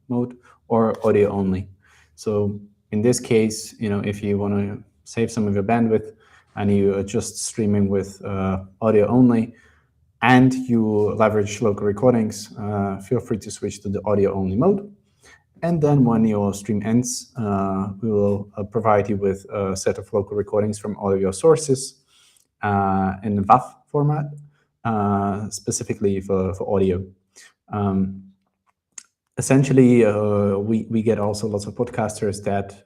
mode, or audio only. So in this case, if you want to save some of your bandwidth and you are just streaming with audio only, and you leverage local recordings, feel free to switch to the audio only mode. And then when your stream ends, we will provide you with a set of local recordings from all of your sources in the WAV format, specifically for audio. Essentially, we get also lots of podcasters that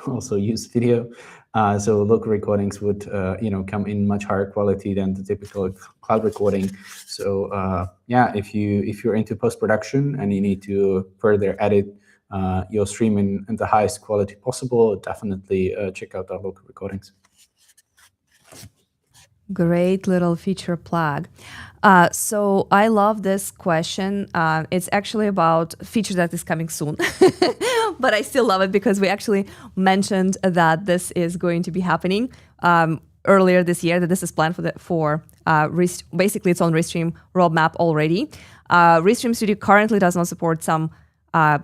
also use video. So local recordings would come in much higher quality than the typical cloud recording. So if you're into post-production and you need to further edit your stream in the highest quality possible, definitely check out our local recordings. Great little feature plug. So I love this question. It's actually about a feature that is coming soon, but I still love it because we actually mentioned that this is going to be happening earlier this year, that this is planned basically it's on Restream roadmap already. Restream Studio currently does not support some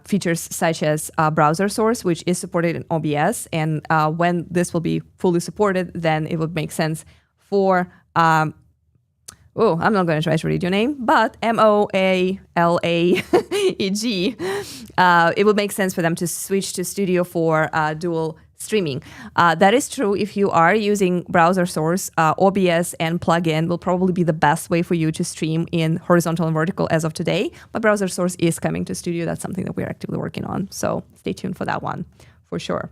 features such as browser source, which is supported in OBS. And when this will be fully supported, then it would make sense for, I'm not going to try to read your name, but Moalaeg. It would make sense for them to switch to Studio for dual streaming. That is true if you are using browser source. OBS and plugin will probably be the best way for you to stream in horizontal and vertical as of today, but browser source is coming to Studio. That's something that we're actively working on. So stay tuned for that one, for sure.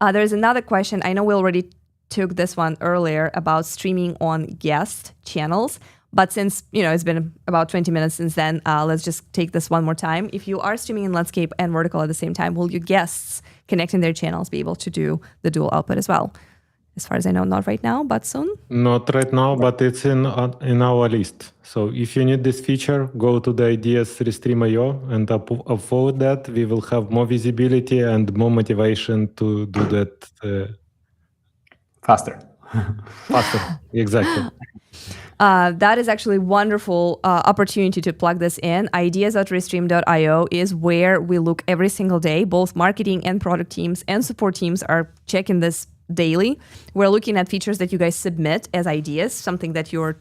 There's another question. I know we already took this one earlier about streaming on guest channels. But since it's been about 20 minutes since then, let's just take this one more time. If you are streaming in landscape and vertical at the same time, will your guests connecting their channels be able to do the dual output as well? As far as I know, not right now, but soon? Not right now, but it's in our list. So if you need this feature, go to the ideas Restream.io and upvote that. We will have more visibility and more motivation to do that faster. Exactly. That is actually a wonderful opportunity to plug this in. Ideas.restream.io is where we look every single day. Both marketing and product teams and support teams are checking this daily. We're looking at features that you guys submit as ideas, something that you're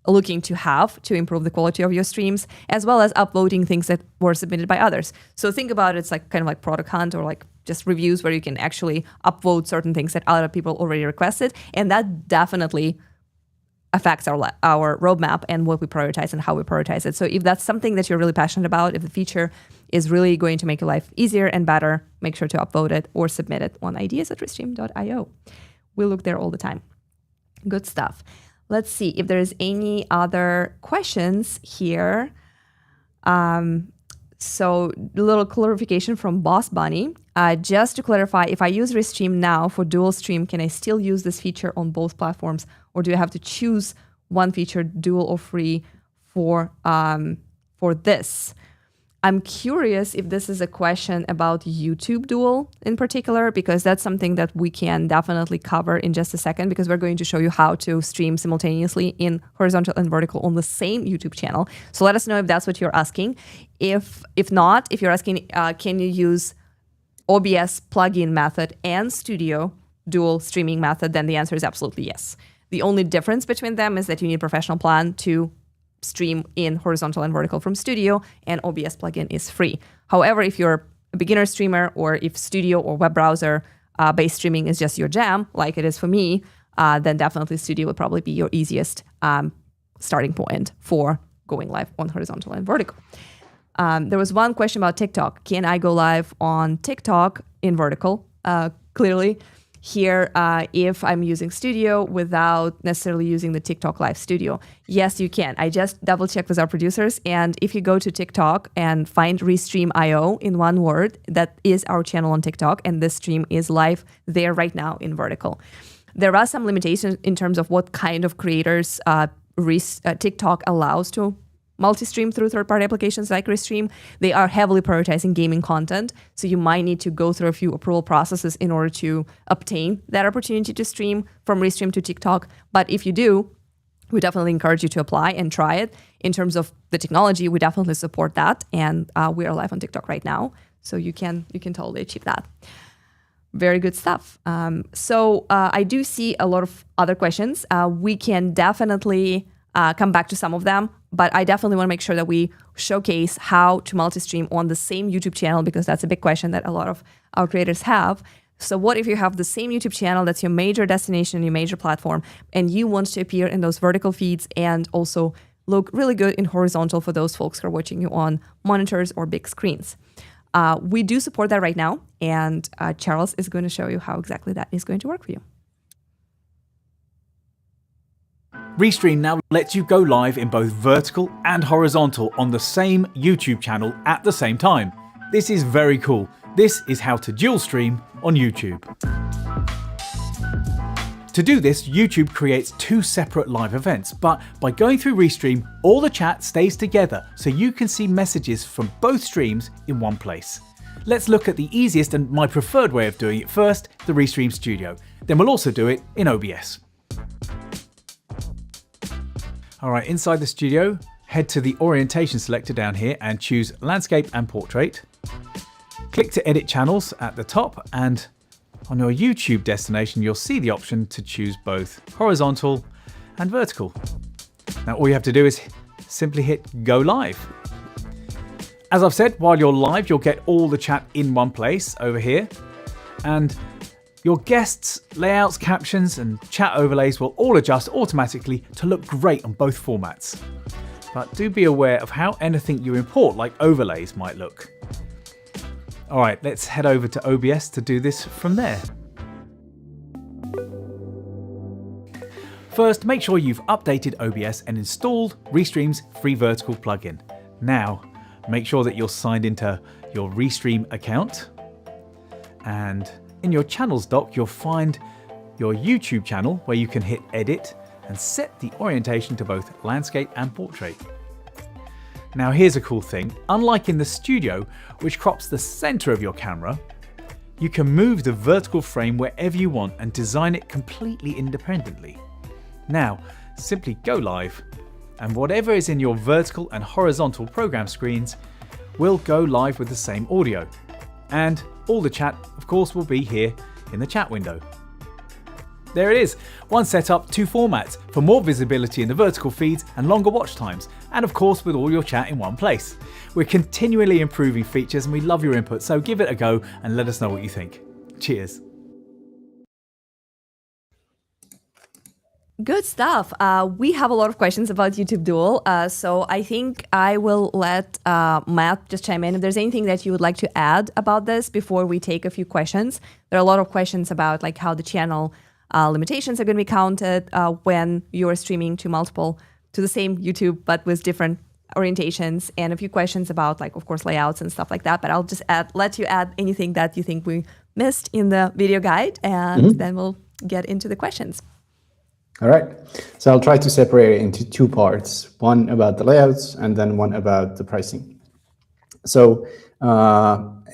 looking to have to improve the quality of your streams, as well as upvoting things that were submitted by others. So think about it, it's like kind of like Product Hunt or like just reviews where you can actually upvote certain things that other people already requested. And that definitely affects our roadmap and what we prioritize and how we prioritize it. So if that's something that you're really passionate about, if the feature is really going to make your life easier and better, make sure to upvote it or submit it on ideas@restream.io. We look there all the time. Good stuff. Let's see if there's any other questions here. So a little clarification from Boss Bunny. Just to clarify, if I use Restream now for dual stream, can I still use this feature on both platforms? Or do I have to choose one feature, dual or free, for this? I'm curious if this is a question about YouTube Dual in particular, because that's something that we can definitely cover in just a second, because we're going to show you how to stream simultaneously in horizontal and vertical on the same YouTube channel. So let us know if that's what you're asking. If not, if you're asking, can you use OBS plugin method and Studio dual streaming method, then the answer is absolutely yes. The only difference between them is that you need a professional plan to stream in horizontal and vertical from Studio, and OBS plugin is free. However, if you're a beginner streamer, or if Studio or web browser based streaming is just your jam, like it is for me, then definitely Studio would probably be your easiest starting point for going live on horizontal and vertical. There was one question about TikTok. Can I go live on TikTok in vertical? Clearly, here, if I'm using Studio without necessarily using the TikTok Live Studio. Yes, you can. I just double checked with our producers, and if you go to TikTok and find Restream.io in one word, that is our channel on TikTok, and this stream is live there right now in vertical. There are some limitations in terms of what kind of creators TikTok allows to multi-stream through third-party applications like Restream. They are heavily prioritizing gaming content, so you might need to go through a few approval processes in order to obtain that opportunity to stream from Restream to TikTok. But if you do, we definitely encourage you to apply and try it. In terms of the technology, we definitely support that, and we are live on TikTok right now. So you can totally achieve that. Very good stuff. So I do see a lot of other questions. We can definitely come back to some of them, but I definitely want to make sure that we showcase how to multi-stream on the same YouTube channel, because that's a big question that a lot of our creators have. So what if you have the same YouTube channel, that's your major destination, your major platform, and you want to appear in those vertical feeds and also look really good in horizontal for those folks who are watching you on monitors or big screens? We do support that right now, and Charles is going to show you how exactly that is going to work for you. Restream now lets you go live in both vertical and horizontal on the same YouTube channel at the same time. This is very cool. This is how to dual stream on YouTube. To do this, YouTube creates 2 separate live events, but by going through Restream, all the chat stays together so you can see messages from both streams in one place. Let's look at the easiest and my preferred way of doing it first, the Restream Studio. Then we'll also do it in OBS. Alright, inside the studio, head to the orientation selector down here and choose Landscape and Portrait. Click to edit channels at the top, and on your YouTube destination, you'll see the option to choose both horizontal and vertical. Now all you have to do is simply hit Go Live. As I've said, while you're live, you'll get all the chat in one place over here, and your guests, layouts, captions, and chat overlays will all adjust automatically to look great on both formats. But do be aware of how anything you import, like overlays, might look. Alright, let's head over to OBS to do this from there. First, make sure you've updated OBS and installed Restream's free vertical plugin. Now, make sure that you're signed into your Restream account, and in your channels doc, you'll find your YouTube channel where you can hit edit and set the orientation to both landscape and portrait. Now here's a cool thing. Unlike in the studio, which crops the center of your camera, you can move the vertical frame wherever you want and design it completely independently. Now, simply go live, and whatever is in your vertical and horizontal program screens will go live with the same audio. And all the chat, of course, will be here in the chat window. There it is, one setup, 2 formats, for more visibility in the vertical feeds and longer watch times, and of course with all your chat in one place. We're continually improving features and we love your input, so give it a go and let us know what you think. Cheers. Good stuff. We have a lot of questions about YouTube Dual, so I think I will let Matt just chime in if there's anything that you would like to add about this before we take a few questions. There are a lot of questions about like how the channel limitations are going to be counted when you're streaming to the same YouTube but with different orientations, and a few questions about like, of course, layouts and stuff like that. But I'll just let you add anything that you think we missed in the video guide, and then we'll get into the questions. All right, so I'll try to separate it into 2 parts, one about the layouts and then one about the pricing. So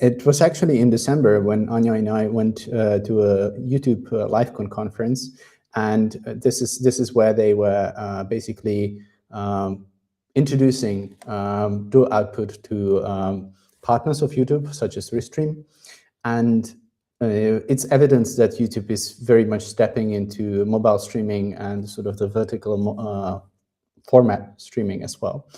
it was actually in December when Anya and I went to a YouTube LiveCon conference, and this is where they were basically introducing dual output to partners of YouTube, such as Restream, and it's evidence that YouTube is very much stepping into mobile streaming and sort of the vertical format streaming as well.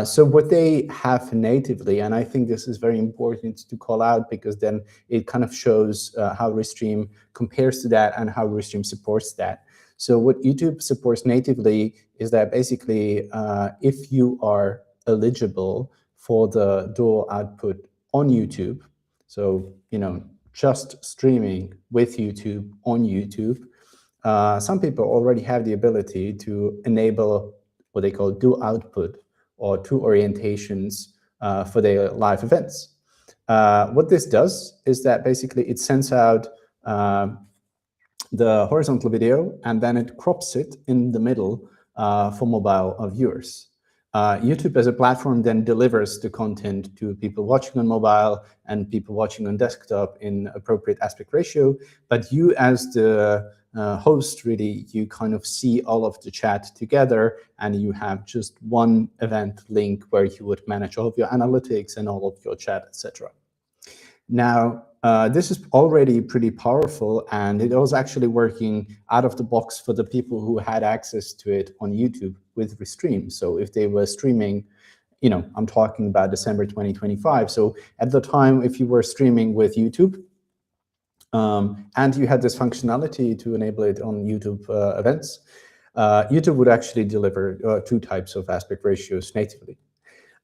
So what they have natively, and I think this is very important to call out because then it kind of shows how Restream compares to that and how Restream supports that. So what YouTube supports natively is that basically if you are eligible for the dual output on YouTube, so just streaming with YouTube on YouTube, some people already have the ability to enable what they call dual output or 2 orientations for their live events. What this does is that basically it sends out the horizontal video and then it crops it in the middle for mobile viewers. YouTube as a platform then delivers the content to people watching on mobile and people watching on desktop in appropriate aspect ratio. But you as the host, really, you kind of see all of the chat together and you have just one event link where you would manage all of your analytics and all of your chat, etc. Now, this is already pretty powerful, and it was actually working out of the box for the people who had access to it on YouTube with Restream. So if they were streaming, I'm talking about December 2025. So at the time, if you were streaming with YouTube, and you had this functionality to enable it on YouTube events, YouTube would actually deliver 2 types of aspect ratios natively.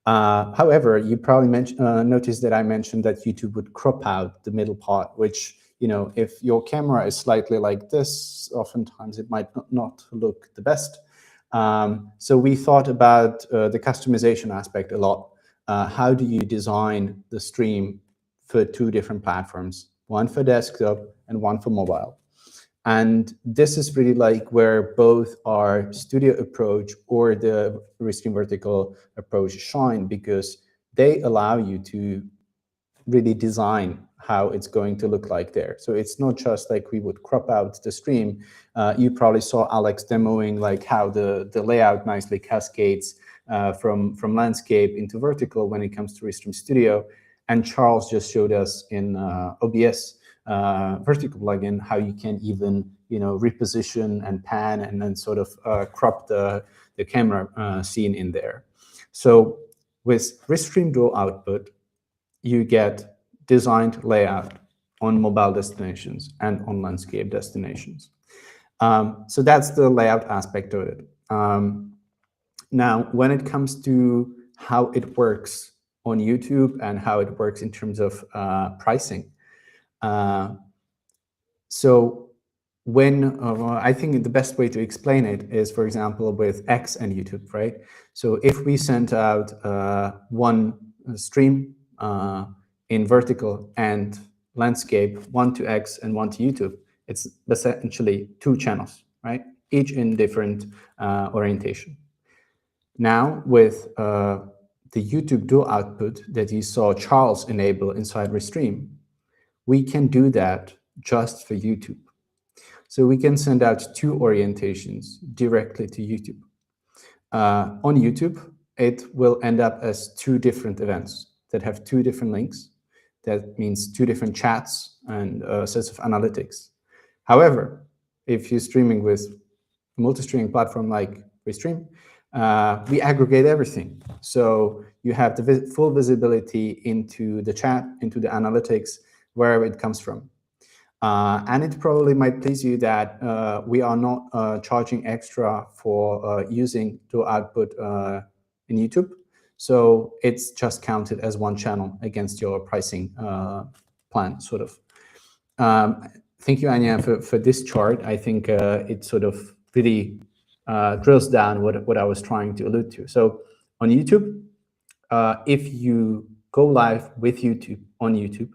However, you probably noticed that I mentioned that YouTube would crop out the middle part, which, if your camera is slightly like this, oftentimes it might not look the best. So we thought about the customization aspect a lot. How do you design the stream for 2 different platforms, one for desktop and one for mobile? And this is really like where both our studio approach or the Restream vertical approach shine, because they allow you to really design how it's going to look like there. So it's not just like we would crop out the stream. You probably saw Alex demoing like how the layout nicely cascades from landscape into vertical when it comes to Restream Studio. And Charles just showed us in OBS vertical plugin how you can even reposition and pan and then sort of crop the camera scene in there. So with Restream dual output, you get designed layout on mobile destinations and on landscape destinations. So that's the layout aspect of it. Now, when it comes to how it works on YouTube and how it works in terms of pricing, so when I think the best way to explain it is, for example, with X and YouTube, right? So if we sent out one stream in vertical and landscape, one to X and one to YouTube, it's essentially 2 channels, right? Each in different orientation. Now with the YouTube dual output that you saw Charles enable inside Restream, we can do that just for YouTube. So we can send out 2 orientations directly to YouTube. On YouTube, it will end up as 2 different events that have 2 different links. That means 2 different chats and sets of analytics. However, if you're streaming with a multi-streaming platform like Restream, we aggregate everything. So you have the full visibility into the chat, into the analytics, wherever it comes from. And it probably might please you that we are not charging extra for using dual output in YouTube. So it's just counted as 1 channel against your pricing plan, sort of. Thank you, Anya, for this chart. I think it sort of really drills down what I was trying to allude to. So on YouTube, if you go live with YouTube on YouTube,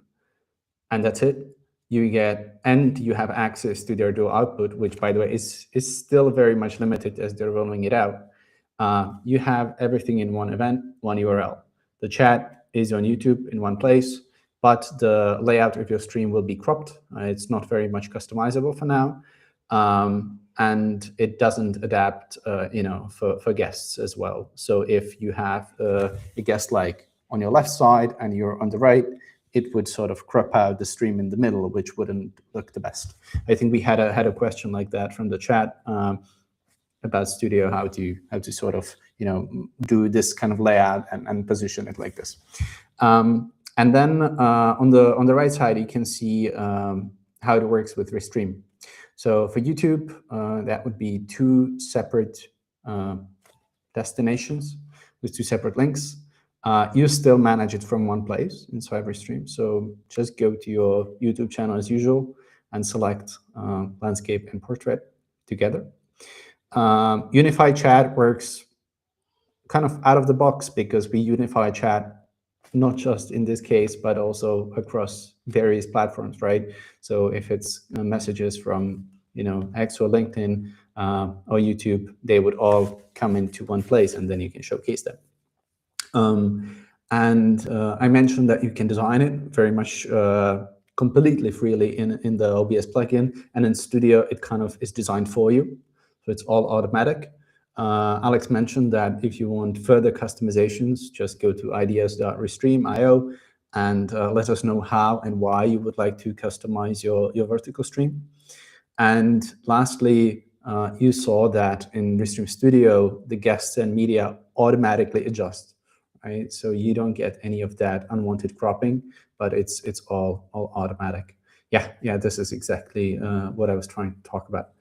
and that's it, you have access to their dual output, which, by the way, is still very much limited as they're rolling it out. You have everything in one event, one URL. The chat is on YouTube in one place, but the layout of your stream will be cropped. It's not very much customizable for now, and it doesn't adapt, for guests as well. So if you have a guest like on your left side and you're on the right, it would sort of crop out the stream in the middle, which wouldn't look the best. I think we had a question like that from the chat about Studio, how to sort of do this kind of layout and position it like this. And then on the right side, you can see how it works with Restream. So for YouTube, that would be 2 separate destinations with 2 separate links. You still manage it from one place inside Restream. So just go to your YouTube channel as usual and select landscape and portrait together. Unified chat works kind of out of the box because we unify chat not just in this case, but also across various platforms, right? So if it's messages from X or LinkedIn or YouTube, they would all come into one place, and then you can showcase them. And I mentioned that you can design it very much completely freely in the OBS plugin, and in Studio it kind of is designed for you, so it's all automatic. Alex mentioned that if you want further customizations, just go to ideas.restream.io and let us know how and why you would like to customize your vertical stream. And lastly, you saw that in Restream Studio, the guests and media automatically adjust, right? So you don't get any of that unwanted cropping, but it's all automatic. Yeah, this is exactly what I was trying to talk about.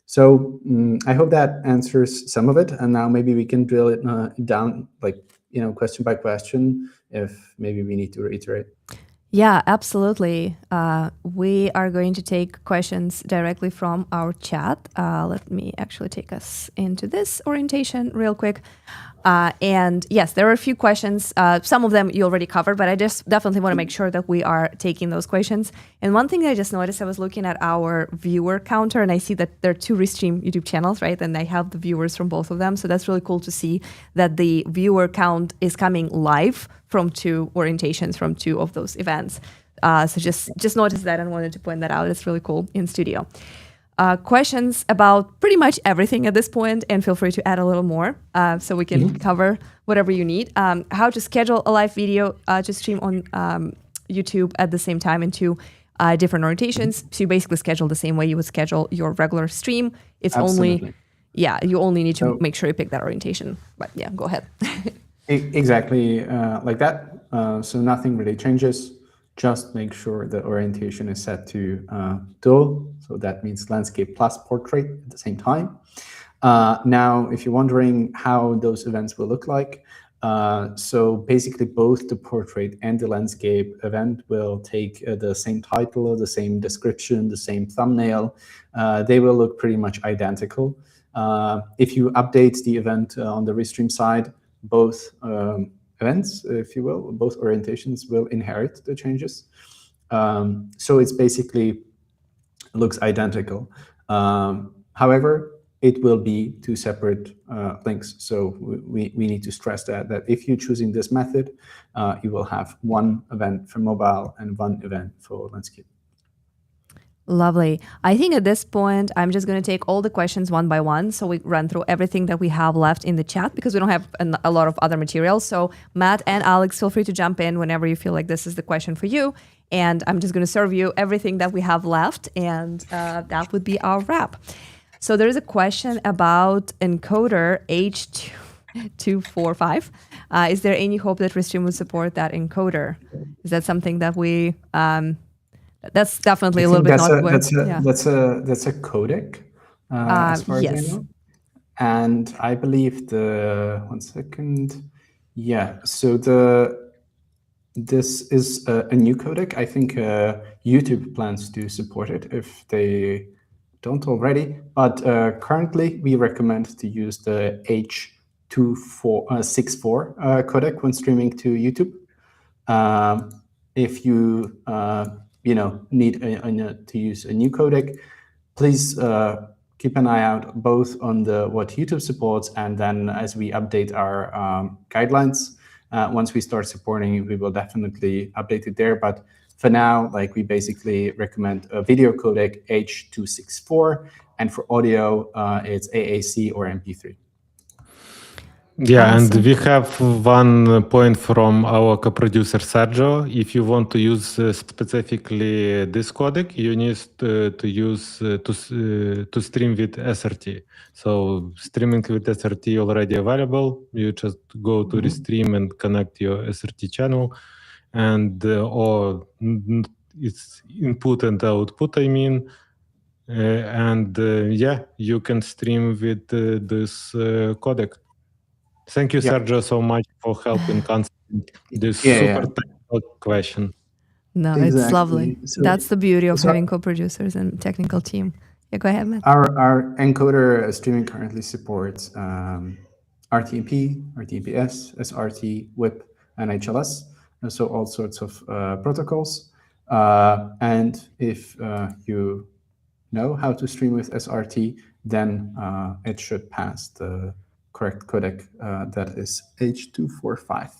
So I hope that answers some of it, and now maybe we can drill it down, like, question by question, if maybe we need to reiterate. Yeah, absolutely. We are going to take questions directly from our chat. Let me actually take us into this orientation real quick. And yes, there are a few questions. Some of them you already covered, but I just definitely want to make sure that we are taking those questions. And one thing I just noticed, I was looking at our viewer counter, and I see that there are 2 Restream YouTube channels, right? And I have the viewers from both of them. So that's really cool to see that the viewer count is coming live from 2 orientations, from 2 of those events. So just noticed that and wanted to point that out. It's really cool in Studio. Questions about pretty much everything at this point, and feel free to add a little more so we can cover whatever you need. How to schedule a live video to stream on YouTube at the same time in 2 different orientations. So you basically schedule the same way you would schedule your regular stream. It's Absolutely. you only need to make sure you pick that orientation. But yeah, go ahead. Exactly like that. So nothing really changes. Just make sure the orientation is set to dual. So that means landscape plus portrait at the same time. Now, if you're wondering how those events will look like, so basically both the portrait and the landscape event will take the same title, the same description, the same thumbnail. They will look pretty much identical. If you update the event on the Restream side, both events, if you will, both orientations will inherit the changes. So it's basically looks identical. However, it will be 2 separate links. So we need to stress that if you're choosing this method, you will have 1 event for mobile and 1 event for landscape. Lovely. I think at this point, I'm just going to take all the questions one by one. So we run through everything that we have left in the chat, because we don't have a lot of other materials. So Matt and Alex, feel free to jump in whenever you feel like this is the question for you. And I'm just going to serve you everything that we have left. And that would be our wrap. So there is a question about encoder H245. Is there any hope that Restream would support that encoder? Is that something that we... that's definitely a little bit not what. That's a codec, as far as I know. And I believe one second. Yeah. So this is a new codec. I think YouTube plans to support it if they don't already. But currently, we recommend to use the H264 codec when streaming to YouTube. If you need to use a new codec, please keep an eye out both on what YouTube supports, and then as we update our guidelines, once we start supporting it, we will definitely update it there. But for now, we basically recommend a video codec H264, and for audio, it's AAC or MP3. Yeah, awesome. And we have 1 point from our co-producer Sergio. If you want to use specifically this codec, you need to use to stream with SRT. So streaming with SRT already available. You just go to Restream and connect your SRT channel, and or it's input and output, I mean. Yeah, you can stream with this codec. Thank you, Sergio, so much for helping answering this super technical question. No, exactly. It's lovely. So, that's the beauty of having co-producers and technical team. Yeah, go ahead, Matt. Our encoder streaming currently supports RTMP, RTMPS, SRT, WIP, and HLS, and so all sorts of protocols. And if you know how to stream with SRT, then it should pass the correct codec, that is H245.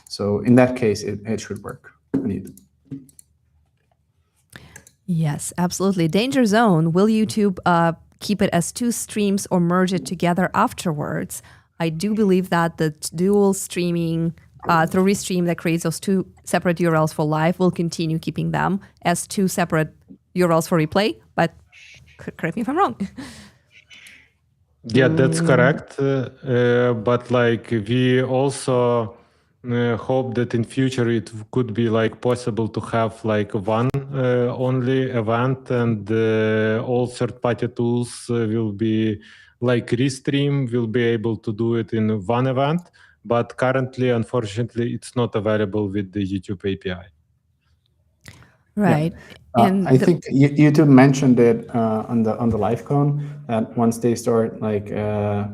So in that case, it should work. Yes, absolutely. Danger Zone. Will YouTube keep it as 2 streams or merge it together afterwards? I do believe that the dual streaming through Restream that creates those two separate URLs for live will continue keeping them as two separate URLs for replay. But correct me if I'm wrong. Yeah, that's correct. But like we also hope that in future it could be like possible to have like one only event, and all third-party tools will be like Restream will be able to do it in one event. But currently, unfortunately, it's not available with the YouTube API. Right. And I think YouTube mentioned it on the LiveCon that once they start like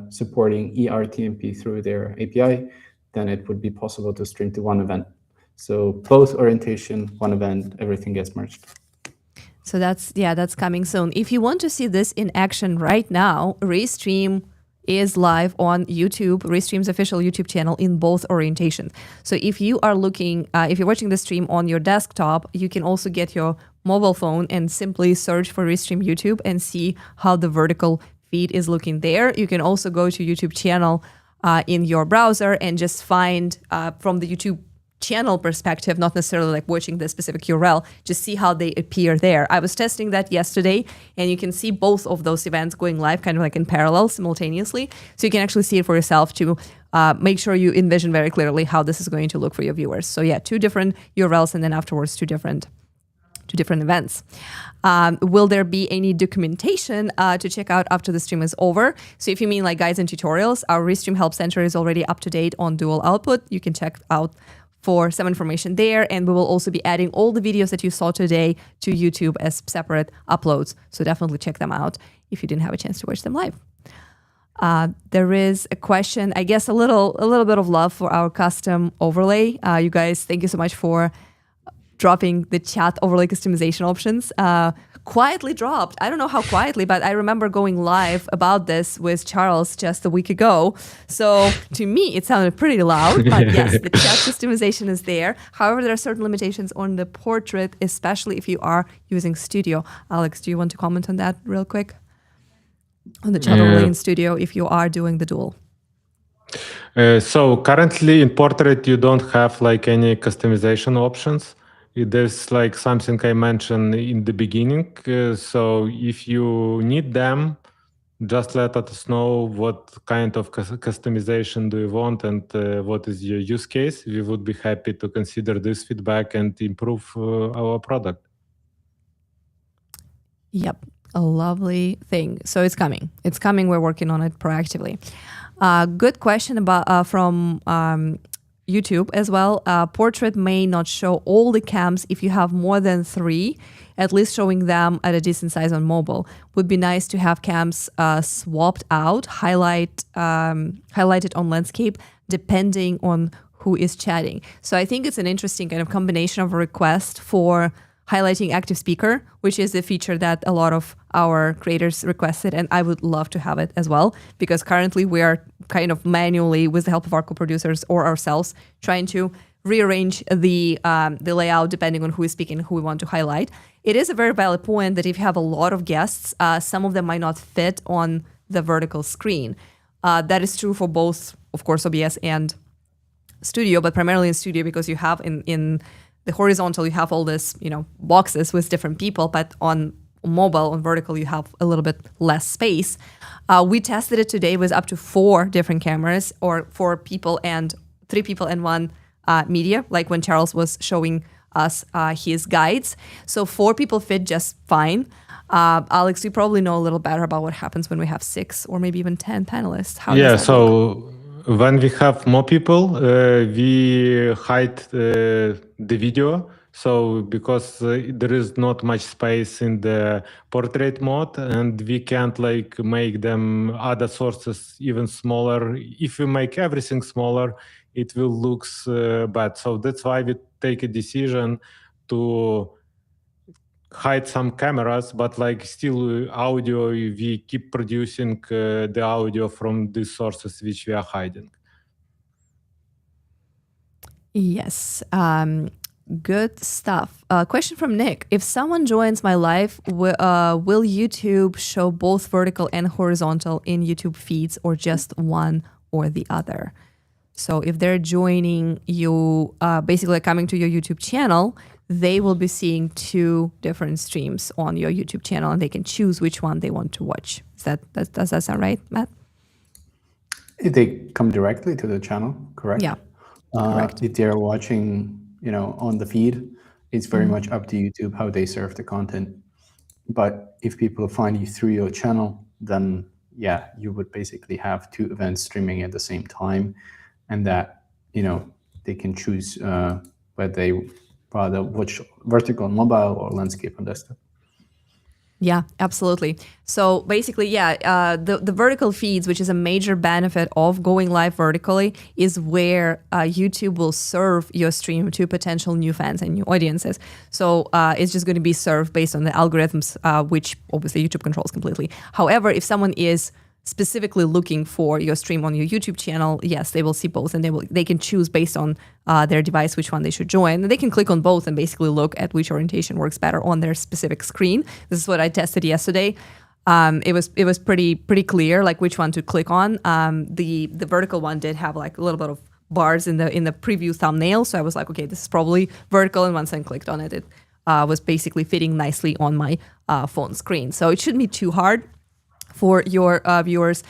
supporting eRTMP through their API, then it would be possible to stream to one event. So both orientation, one event, everything gets merged. So that's coming soon. If you want to see this in action right now, Restream is live on YouTube, Restream's official YouTube channel in both orientations. So if you are looking, if you're watching the stream on your desktop, you can also get your mobile phone and simply search for Restream YouTube and see how the vertical feed is looking there. You can also go to YouTube channel in your browser and just find from the YouTube channel perspective, not necessarily like watching the specific URL, just see how they appear there. I was testing that yesterday, and you can see both of those events going live kind of like in parallel simultaneously. So you can actually see it for yourself to make sure you envision very clearly how this is going to look for your viewers. So yeah, two different URLs, and then afterwards two different events. Will there be any documentation to check out after the stream is over? So if you mean like guides and tutorials, our Restream Help Center is already up to date on dual output. You can check out for some information there, and we will also be adding all the videos that you saw today to YouTube as separate uploads. So definitely check them out if you didn't have a chance to watch them live. There is a question, I guess a little bit of love for our custom overlay. You guys, thank you so much for dropping the chat overlay customization options. Quietly dropped. I don't know how quietly, but I remember going live about this with Charles just a week ago. So to me, it sounded pretty loud, but yes, the chat customization is there. However, there are certain limitations on the portrait, especially if you are using Studio. Alex, do you want to comment on that real quick? On the chat overlay in Studio, if you are doing the dual. So currently in Portrait, you don't have like any customization options. There's like something I mentioned in the beginning. So if you need them, just let us know what kind of customization do you want and what is your use case. We would be happy to consider this feedback and improve our product. Yep, a lovely thing. So it's coming. It's coming. We're working on it proactively. Good question about from YouTube as well. Portrait may not show all the cams if you have more than 3, at least showing them at a decent size on mobile. Would be nice to have cams swapped out, highlighted on landscape, depending on who is chatting. So I think it's an interesting kind of combination of a request for highlighting active speaker, which is a feature that a lot of our creators requested, and I would love to have it as well, because currently we are kind of manually, with the help of our co-producers or ourselves, trying to rearrange the layout depending on who is speaking, who we want to highlight. It is a very valid point that if you have a lot of guests, some of them might not fit on the vertical screen. That is true for both, of course, OBS and Studio, but primarily in Studio because you have in the horizontal, you have all this, boxes with different people, but on mobile, on vertical, you have a little bit less space. We tested it today with up to 4 different cameras, or 4 people and 3 people and 1 media, like when Charles was showing us his guides. So 4 people fit just fine. Alex, you probably know a little better about what happens when we have 6 or maybe even 10 panelists. How does that look? When we have more people, we hide the video. So because there is not much space in the portrait mode, and we can't like make them other sources even smaller. If we make everything smaller, it will look bad. So that's why we take a decision to hide some cameras, but like still audio, we keep producing the audio from the sources which we are hiding. Yes, good stuff. Question from Nick. If someone joins my live, will YouTube show both vertical and horizontal in YouTube feeds, or just one or the other? So if they're joining you, basically coming to your YouTube channel, they will be seeing 2 different streams on your YouTube channel, and they can choose which one they want to watch. Does that sound right, Matt? If they come directly to the channel, correct? Yeah, correct. If they're watching, on the feed, it's very much up to YouTube how they serve the content. But if people find you through your channel, then yeah, you would basically have 2 events streaming at the same time, and that they can choose whether they rather watch vertical on mobile or landscape on desktop. Yeah, absolutely. So basically, yeah, the vertical feeds, which is a major benefit of going live vertically, is where YouTube will serve your stream to potential new fans and new audiences. So it's just going to be served based on the algorithms, which obviously YouTube controls completely. However, if someone is specifically looking for your stream on your YouTube channel, yes, they will see both, and they can choose based on their device which one they should join. And they can click on both and basically look at which orientation works better on their specific screen. This is what I tested yesterday. It was pretty clear like which one to click on. The vertical one did have like a little bit of bars in the preview thumbnail, so I was like, okay, this is probably vertical. And once I clicked on it, it was basically fitting nicely on my phone screen. So it shouldn't be too hard for your viewers.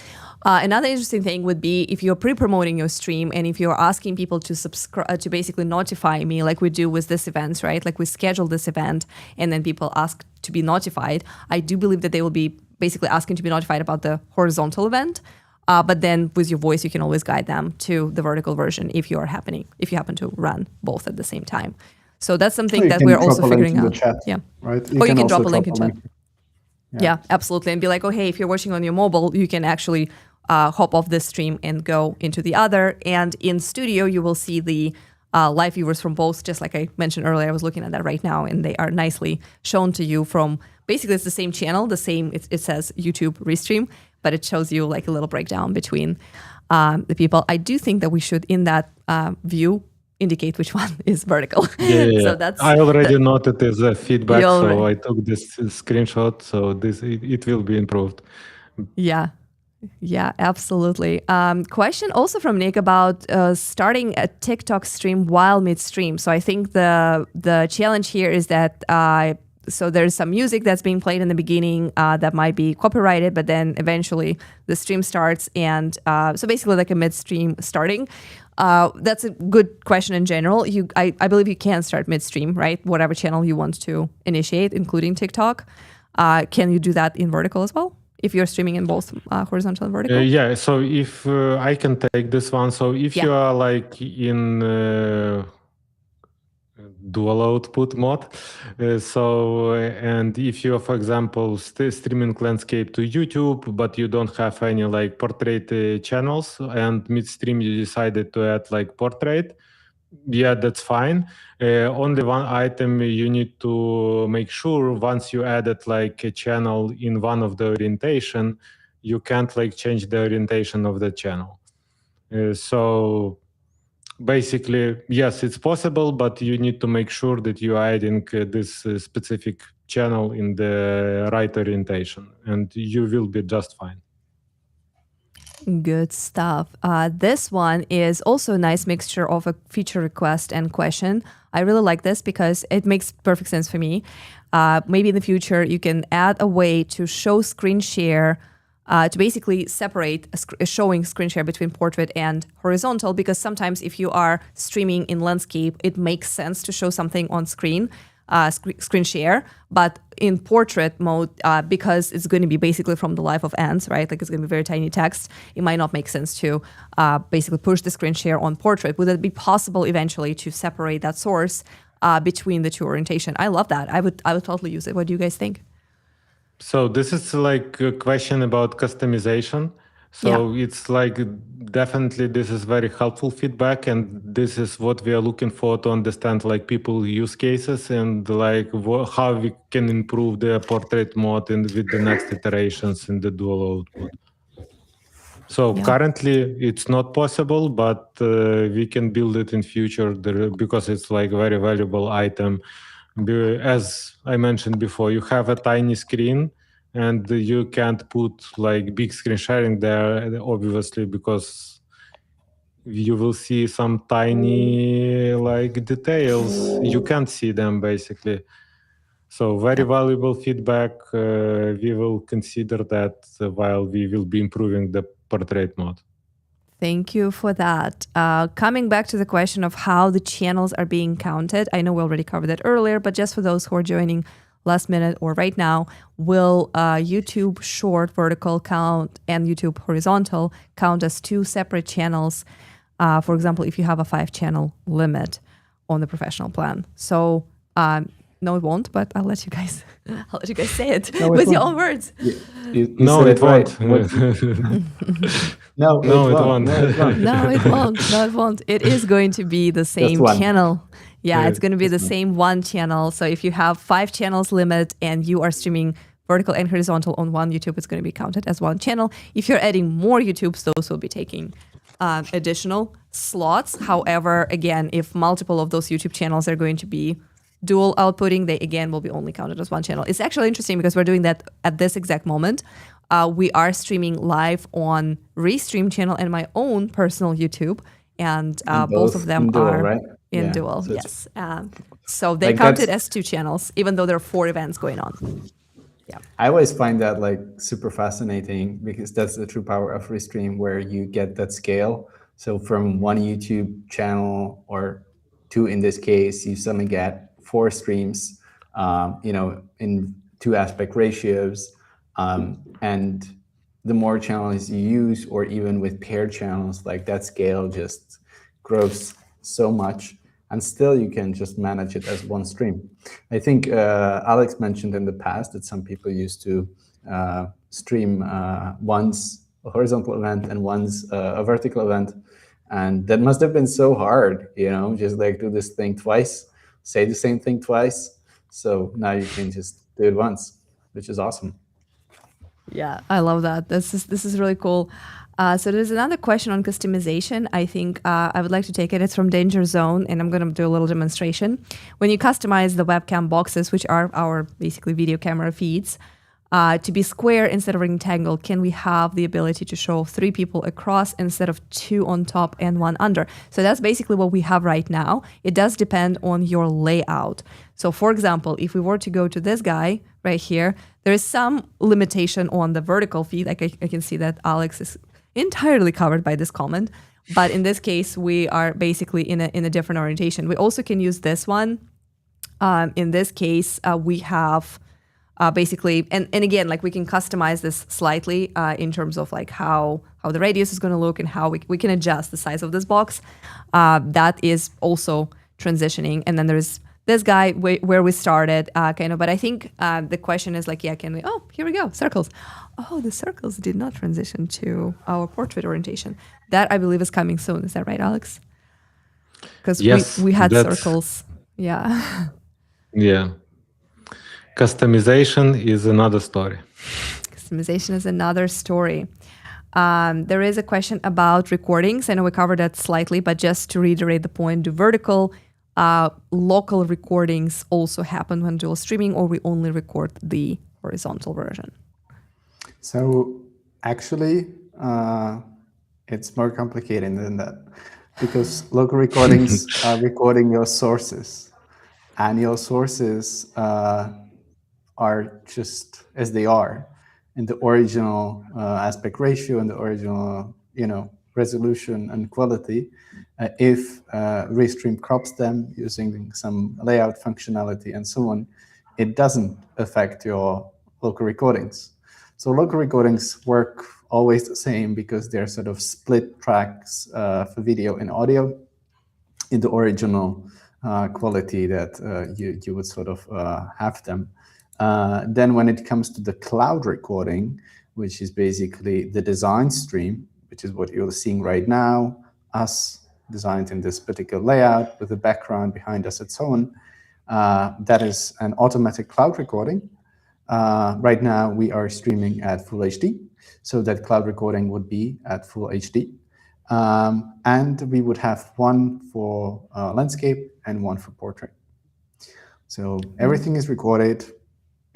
Another interesting thing would be if you're pre-promoting your stream and if you're asking people to subscribe, to basically notify me like we do with this event, right? Like we schedule this event and then people ask to be notified. I do believe that they will be basically asking to be notified about the horizontal event. But then with your voice, you can always guide them to the vertical version if you happen to run both at the same time. So that's something that we're also figuring out. Chat, yeah. Right. Or you can drop a link in chat. Yeah, absolutely. And be like, oh, hey, if you're watching on your mobile, you can actually hop off this stream and go into the other. And in Studio, you will see the live viewers from both, just like I mentioned earlier. I was looking at that right now, and they are nicely shown to you from, basically it's the same channel, it says YouTube Restream, but it shows you like a little breakdown between the people. I do think that we should, in that view, indicate which one is vertical. Yeah. So I already noted as a feedback, so I took this screenshot. So it will be improved. Yeah, absolutely. Question also from Nick about starting a TikTok stream while midstream. So I think the challenge here is that so there's some music that's being played in the beginning that might be copyrighted, but then eventually the stream starts, and so basically like a midstream starting. That's a good question in general. I believe you can start midstream, right? Whatever channel you want to initiate, including TikTok. Can you do that in vertical as well? If you're streaming in both horizontal and vertical? Yeah, so if I can take this one. So if you are like in dual output mode, and if you're, for example, streaming landscape to YouTube, but you don't have any like portrait channels, and midstream you decided to add like portrait, yeah, that's fine. Only one item you need to make sure, once you added like a channel in one of the orientation, you can't like change the orientation of the channel. So basically, yes, it's possible, but you need to make sure that you are adding this specific channel in the right orientation, and you will be just fine. Good stuff. This one is also a nice mixture of a feature request and question. I really like this because it makes perfect sense for me. Maybe in the future, you can add a way to show screen share, to basically separate showing screen share between portrait and horizontal, because sometimes if you are streaming in landscape, it makes sense to show something on screen, screen share, but in portrait mode, because it's going to be basically from the life of ants, right? Like it's going to be very tiny text. It might not make sense to basically push the screen share on portrait. Would it be possible eventually to separate that source between the two orientation? I love that. I would totally use it. What do you guys think? So this is like a question about customization. So it's like definitely this is very helpful feedback, and this is what we are looking for to understand like people use cases and like how we can improve the portrait mode and with the next iterations in the dual output. So currently it's not possible, but we can build it in future because it's like a very valuable item. As I mentioned before, you have a tiny screen and you can't put like big screen sharing there, obviously, because you will see some tiny like details. You can't see them basically. So very valuable feedback. We will consider that while we will be improving the portrait mode. Thank you for that. Coming back to the question of how the channels are being counted, I know we already covered that earlier, but just for those who are joining last minute or right now, will YouTube short vertical count and YouTube horizontal count as two separate channels? For example, if you have a 5-channel limit on the professional plan. So no, it won't, but I'll let you guys say it with your own words. You No, said it won't. No, No, it it won't. won't. No, it won't. No, it won't. No, it won't. It is going to be the same one. channel. Yeah, it's going to be the Just one. same one channel. So if you have 5 channels limit and you are streaming vertical and horizontal on one YouTube, it's going to be counted as one channel. If you're adding more YouTubes, those will be taking additional slots. However, again, if multiple of those YouTube channels are going to be dual outputting, they again will be only counted as one channel. It's actually interesting because we're doing that at this exact moment. We are streaming live on Restream channel and my own personal YouTube, and both of them in dual, are right? in Yeah, dual. so Yes, so they like counted that's- as 2 channels, even though there are 4 events going on. I always find that like super fascinating because that's the true power of Restream, where you get that scale. So from one YouTube channel or 2 in this case, you suddenly get 4 streams, in 2 aspect ratios. And the more channels you use, or even with paired channels, like that scale just grows so much. And still you can just manage it as one stream. I think Alex mentioned in the past that some people used to stream once a horizontal event and once a vertical event. And that must have been so hard, just like do this thing twice, say the same thing twice. So now you can just do it once, which is awesome. Yeah, I love that. This is really cool. So there's another question on customization. I think I would like to take it. It's from Danger Zone, and I'm going to do a little demonstration. When you customize the webcam boxes, which are our basically video camera feeds, to be square instead of rectangle, can we have the ability to show 3 people across instead of 2 on top and 1 under? So that's basically what we have right now. It does depend on your layout. So for example, if we were to go to this guy right here, there is some limitation on the vertical feed. Like I can see that Alex is entirely covered by this comment. But in this case, we are basically in a different orientation. We also can use this one. In this case, we have basically, and again, like we can customize this slightly in terms of like how the radius is going to look and how we can adjust the size of this box. That is also transitioning. And then there's this guy where we started, kind of. But I think the question is like, can we? Oh, here we go, circles. Oh, the circles did not transition to our portrait orientation. That I believe is coming soon. Is that right, Alex? Because we had circles. Yeah. Yeah. Customization is another story. Customization is another story. There is a question about recordings. I know we covered that slightly, but just to reiterate the point, do vertical local recordings also happen when dual streaming, or we only record the horizontal version? So actually, it's more complicated than that, because local recordings are recording your sources, and your sources are just as they are in the original aspect ratio and the original, resolution and quality. If Restream crops them using some layout functionality and so on, it doesn't affect your local recordings. So local recordings work always the same because they're sort of split tracks for video and audio in the original quality that you would sort of have them. Then when it comes to the cloud recording, which is basically the design stream, which is what you're seeing right now, us designed in this particular layout with the background behind us and so on, that is an automatic cloud recording. Right now we are streaming at full HD, so that cloud recording would be at full HD. And we would have one for landscape and one for portrait. So everything is recorded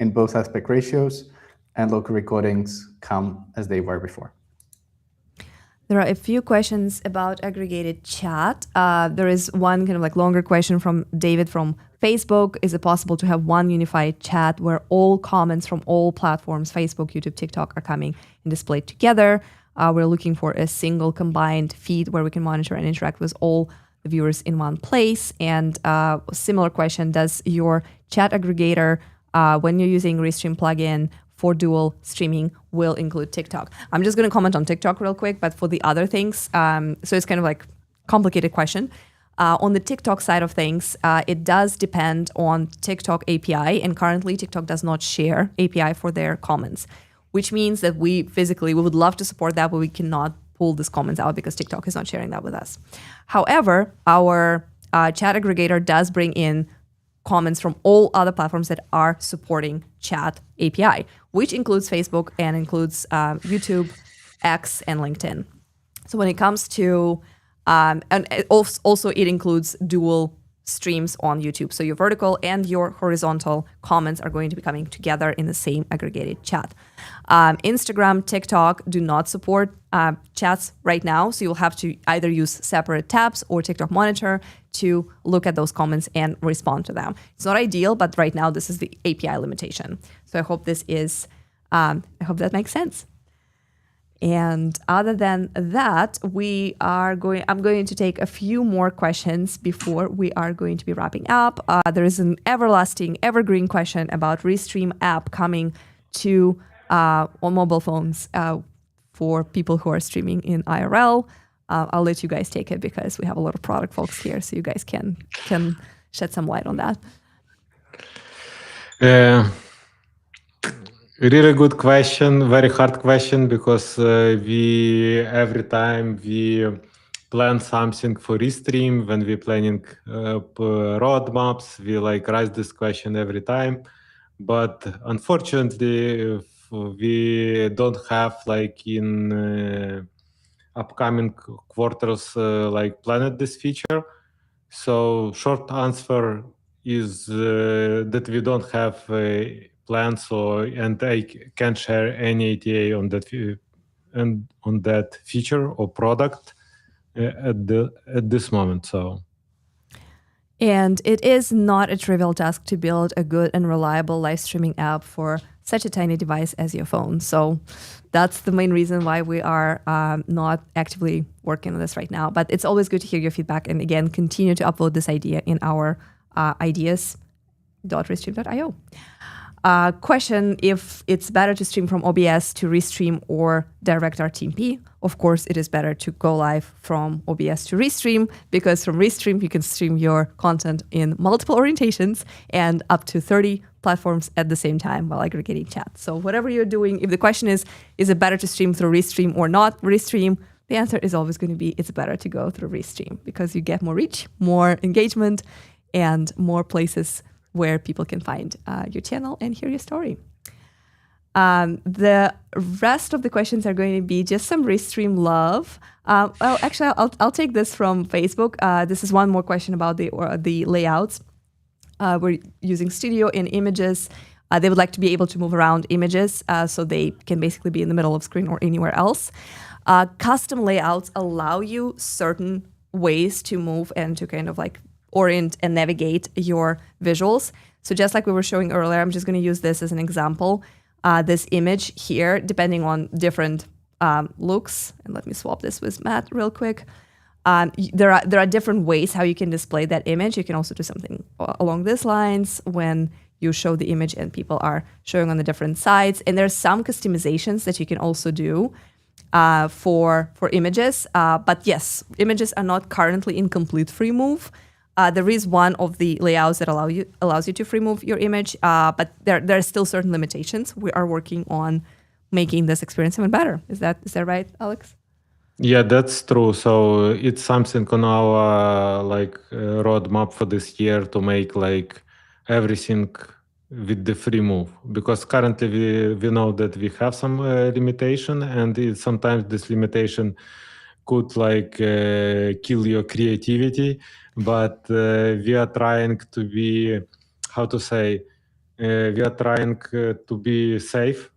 in both aspect ratios, and local recordings come as they were before. There are a few questions about aggregated chat. There is one kind of like longer question from David from Facebook. Is it possible to have one unified chat where all comments from all platforms, Facebook, YouTube, TikTok, are coming and displayed together? We're looking for a single combined feed where we can monitor and interact with all the viewers in one place. And a similar question, does your chat aggregator, when you're using Restream plugin for dual streaming, will include TikTok? I'm just going to comment on TikTok real quick, but for the other things, so it's kind of like complicated question. On the TikTok side of things, it does depend on TikTok API, and currently TikTok does not share API for their comments, which means that we would love to support that, but we cannot pull these comments out because TikTok is not sharing that with us. However, our chat aggregator does bring in comments from all other platforms that are supporting chat API, which includes Facebook and includes YouTube, X, and LinkedIn. So when it comes to, and also it includes dual streams on YouTube. So your vertical and your horizontal comments are going to be coming together in the same aggregated chat. Instagram, TikTok do not support chats right now. So you'll have to either use separate tabs or TikTok Monitor to look at those comments and respond to them. It's not ideal, but right now this is the API limitation. So I hope I hope that makes sense. And other than that, I'm going to take a few more questions before we are going to be wrapping up. There is an evergreen question about Restream app coming to on mobile phones for people who are streaming in IRL. I'll let you guys take it because we have a lot of product folks here, so you guys can shed some light on that. Really good question, very hard question, because every time we plan something for Restream, when we're planning roadmaps, we raise this question every time. But unfortunately, we don't have in upcoming quarters planned this feature. So short answer is that we don't have plans, and I can't share any ATA on that feature or product at this moment. So. And it is not a trivial task to build a good and reliable live streaming app for such a tiny device as your phone. So that's the main reason why we are not actively working on this right now. But it's always good to hear your feedback. And again, continue to upload this idea in our ideas.restream.io. Question if it's better to stream from OBS to Restream or direct RTMP. Of course, it is better to go live from OBS to Restream, because from Restream, you can stream your content in multiple orientations and up to 30 platforms at the same time while aggregating chat. So whatever you're doing, if the question is it better to stream through Restream or not Restream, the answer is always going to be it's better to go through Restream, because you get more reach, more engagement, and more places where people can find your channel and hear your story. The rest of the questions are going to be just some Restream love. Well, actually, I'll take this from Facebook. This is one more question about the layouts. We're using Studio in images. They would like to be able to move around images so they can basically be in the middle of screen or anywhere else. Custom layouts allow you certain ways to move and to kind of orient and navigate your visuals. So just like we were showing earlier, I'm just going to use this as an example. This image here, depending on different looks, and let me swap this with Matt real quick. There are different ways how you can display that image. You can also do something along these lines when you show the image and people are showing on the different sides. And there's some customizations that you can also do for images. But yes, images are not currently in complete free move. There is one of the layouts that allows you to free move your image, but there are still certain limitations. We are working on making this experience even better. Is that right, Alex? Yeah, that's true. So it's something on our roadmap for this year to make everything with the free move, because currently we know that we have some limitation, and sometimes this limitation could kill your creativity. But we are trying to be, how to say, we are trying to be safe,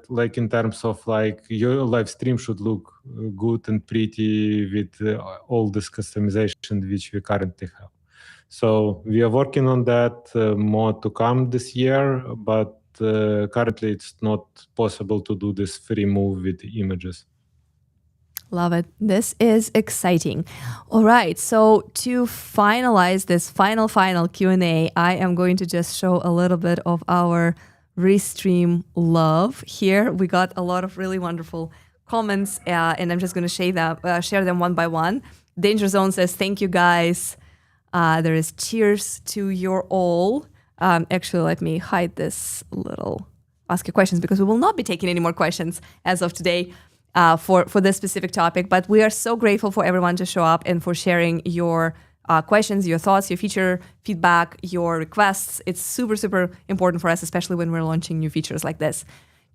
like in terms of like your live stream should look good and pretty with all this customization which we currently have. So we are working on that, more to come this year, but currently it's not possible to do this free move with images. Love it. This is exciting. All right. So to finalize this final Q&A, I am going to just show a little bit of our Restream love here. We got a lot of really wonderful comments, and I'm just going to share them one by one. Danger Zone says, thank you guys. There is cheers to your all. Actually, let me hide this little ask your questions because we will not be taking any more questions as of today. For this specific topic, but we are so grateful for everyone to show up and for sharing your questions, your thoughts, your feature feedback, your requests. It's super, super important for us, especially when we're launching new features like this.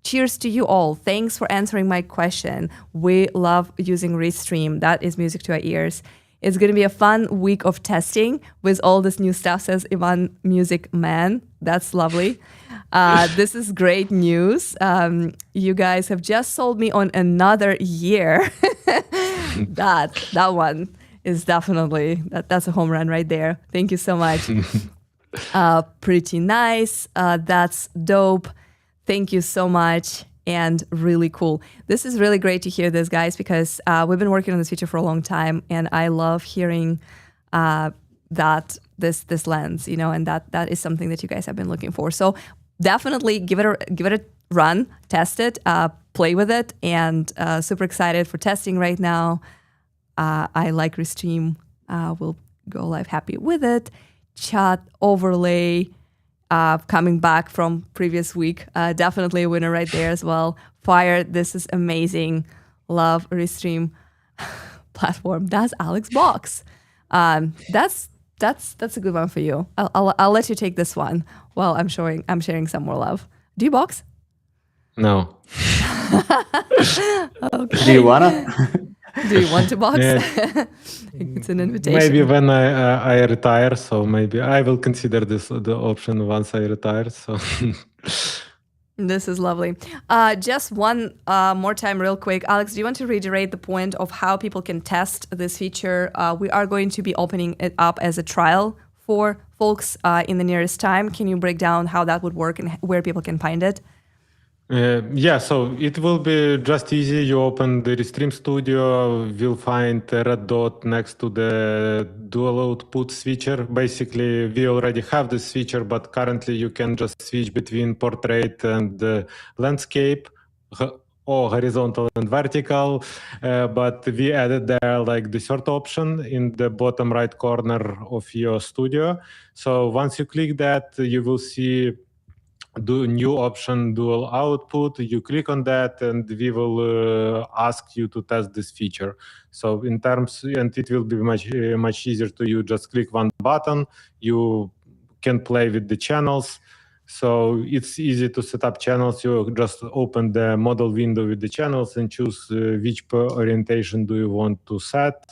Cheers to you all. Thanks for answering my question. We love using Restream. That is music to our ears. It's going to be a fun week of testing with all this new stuff, says Ivan Music Man. That's lovely. This is great news. You guys have just sold me on another year. that one is definitely, that's a home run right there. Thank you so much. Pretty nice. That's dope. Thank you so much. And really cool. This is really great to hear this, guys, because we've been working on this feature for a long time, and I love hearing that this lens, and that is something that you guys have been looking for. So definitely give it a run, test it, play with it, and super excited for testing right now. I like Restream. We'll go live happy with it. Chat overlay. Coming back from previous week, definitely a winner right there as well. Fire, this is amazing. Love Restream platform. That's Alex Box. That's a good one for you. I'll let you take this one while I'm sharing some more love. Do you box? No. Okay. Do you wanna? Do you want to box? Yeah. It's an invitation. Maybe when I retire, so maybe I will consider the option once I retire. So this is lovely. Just one more time real quick. Alex, do you want to reiterate the point of how people can test this feature? We are going to be opening it up as a trial for folks in the nearest time. Can you break down how that would work and where people can find it? Yeah, so it will be just easy. You open the Restream Studio, you'll find a red dot next to the dual output switcher. Basically, we already have this feature, but currently you can just switch between portrait and landscape, or horizontal and vertical. But we added there like the third option in the bottom right corner of your studio. So once you click that, you will see the new option dual output. You click on that and we will ask you to test this feature. So in terms, and it will be much easier to you, just click one button, you can play with the channels. So it's easy to set up channels. You just open the model window with the channels and choose which orientation do you want to set,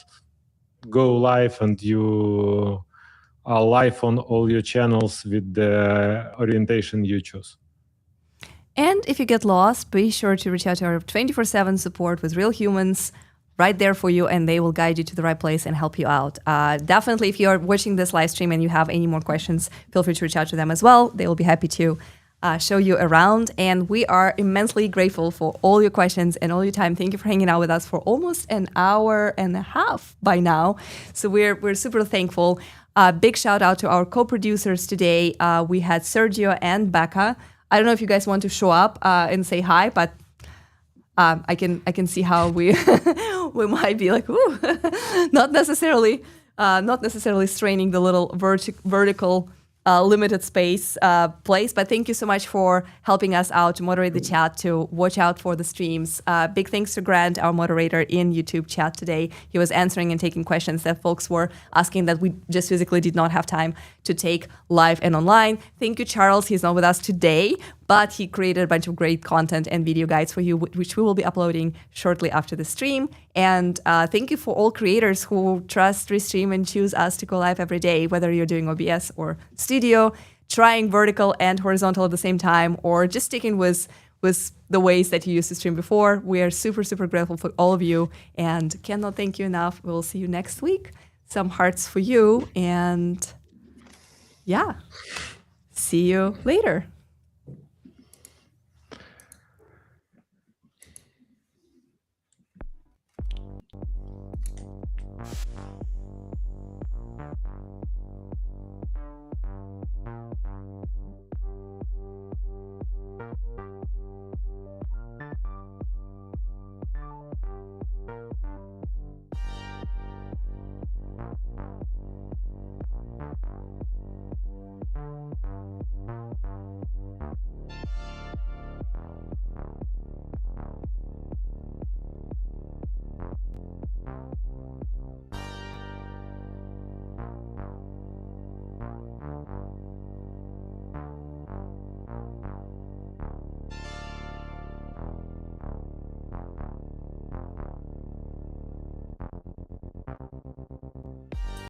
go live, and you are live on all your channels with the orientation you choose. And if you get lost, be sure to reach out to our 24/7 support with real humans right there for you, and they will guide you to the right place and help you out. Definitely, if you're watching this live stream and you have any more questions, feel free to reach out to them as well. They will be happy to show you around. And we are immensely grateful for all your questions and all your time. Thank you for hanging out with us for almost an hour and a half by now. So we're super thankful. Big shout out to our co-producers today. We had Sergio and Becca. I don't know if you guys want to show up and say hi, but I can see how we we might be like, ooh, not necessarily straining the little vertical limited space place. But thank you so much for helping us out to moderate the chat, to watch out for the streams. Big thanks to Grant, our moderator in YouTube chat today. He was answering and taking questions that folks were asking that we just physically did not have time to take live and online. Thank you, Charles. He's not with us today, but he created a bunch of great content and video guides for you, which we will be uploading shortly after the stream. And thank you for all creators who trust Restream and choose us to go live every day, whether you're doing OBS or Studio. trying vertical and horizontal at the same time, or just sticking with the ways that you used to stream before. We are super, super grateful for all of you and cannot thank you enough. We'll see you next week. Some hearts for you, and yeah, see you later.